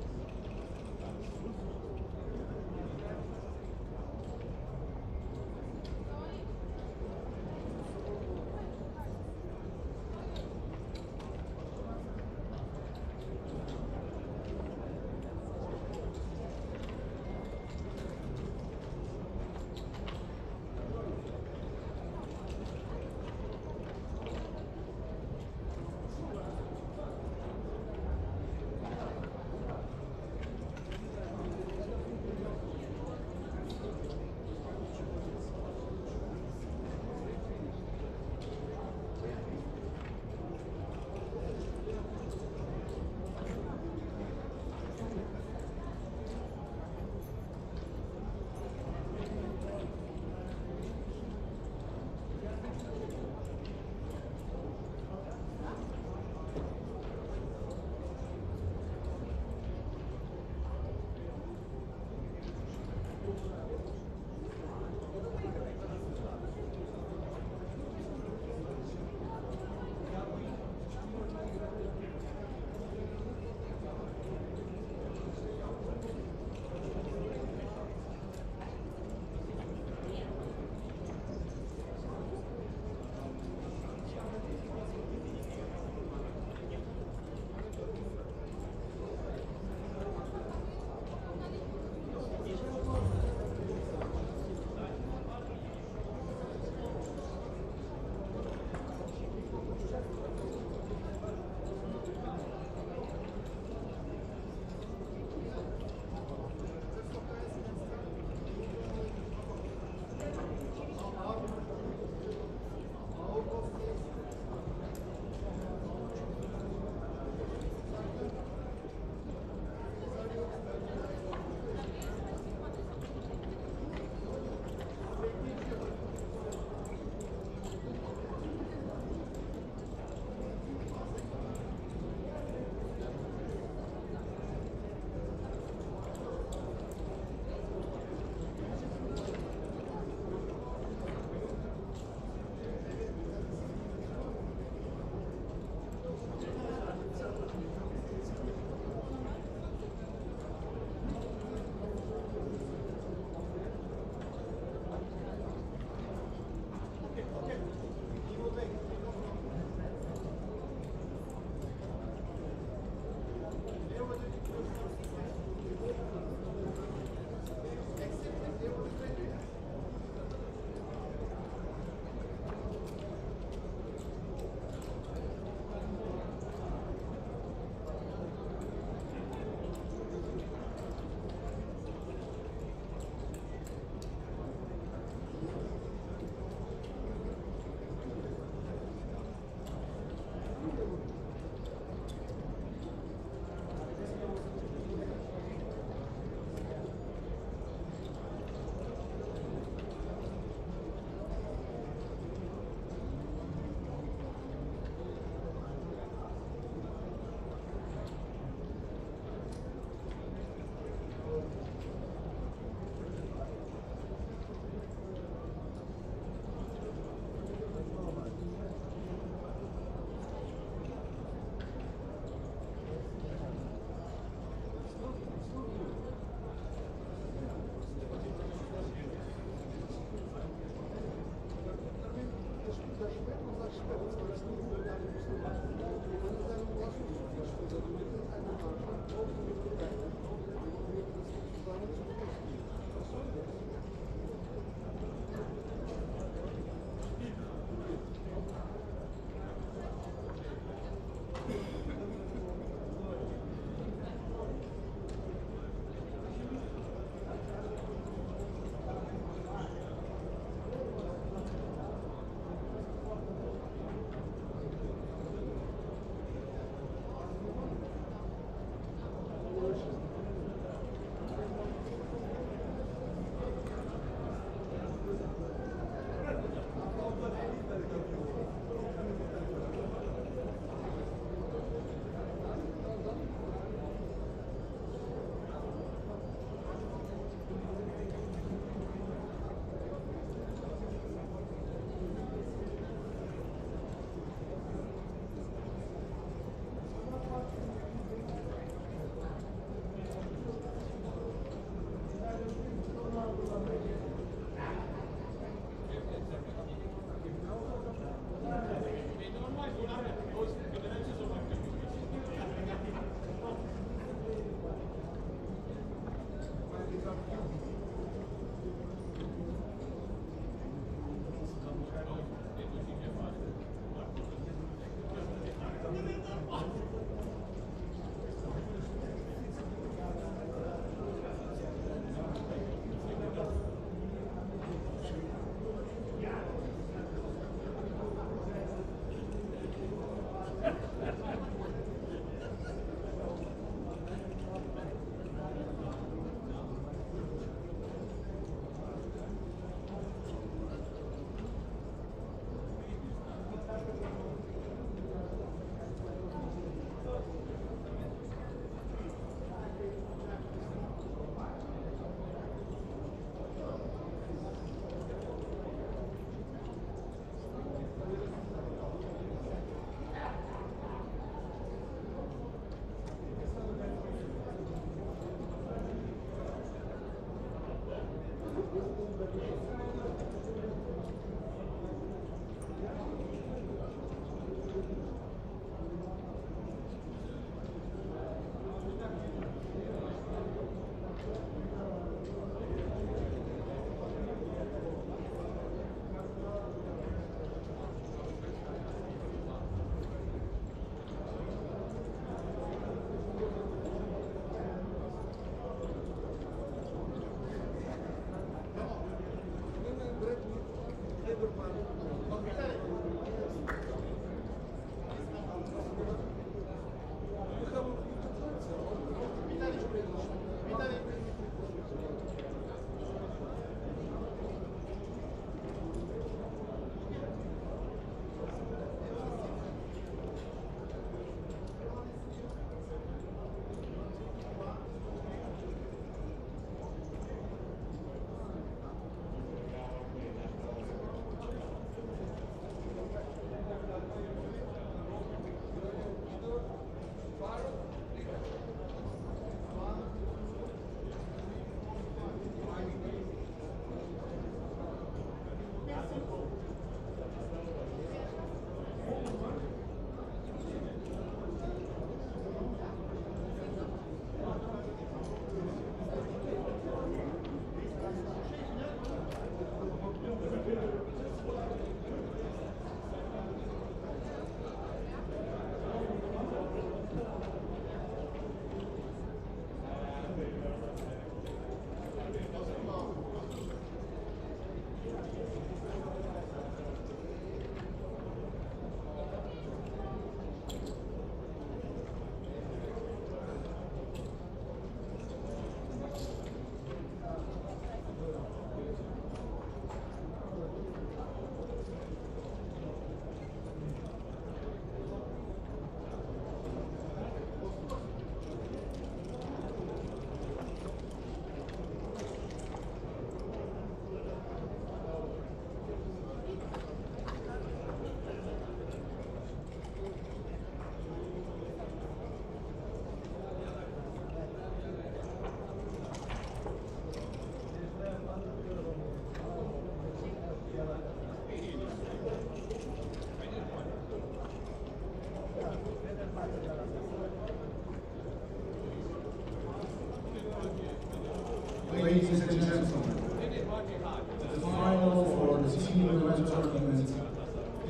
team event tournament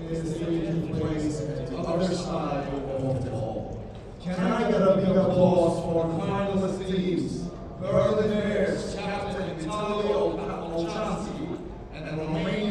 is taking place at the other side of the hall. Can I get a big applause for the finalist teams? Berlin Bears captain Vitaly Olchanski and Romania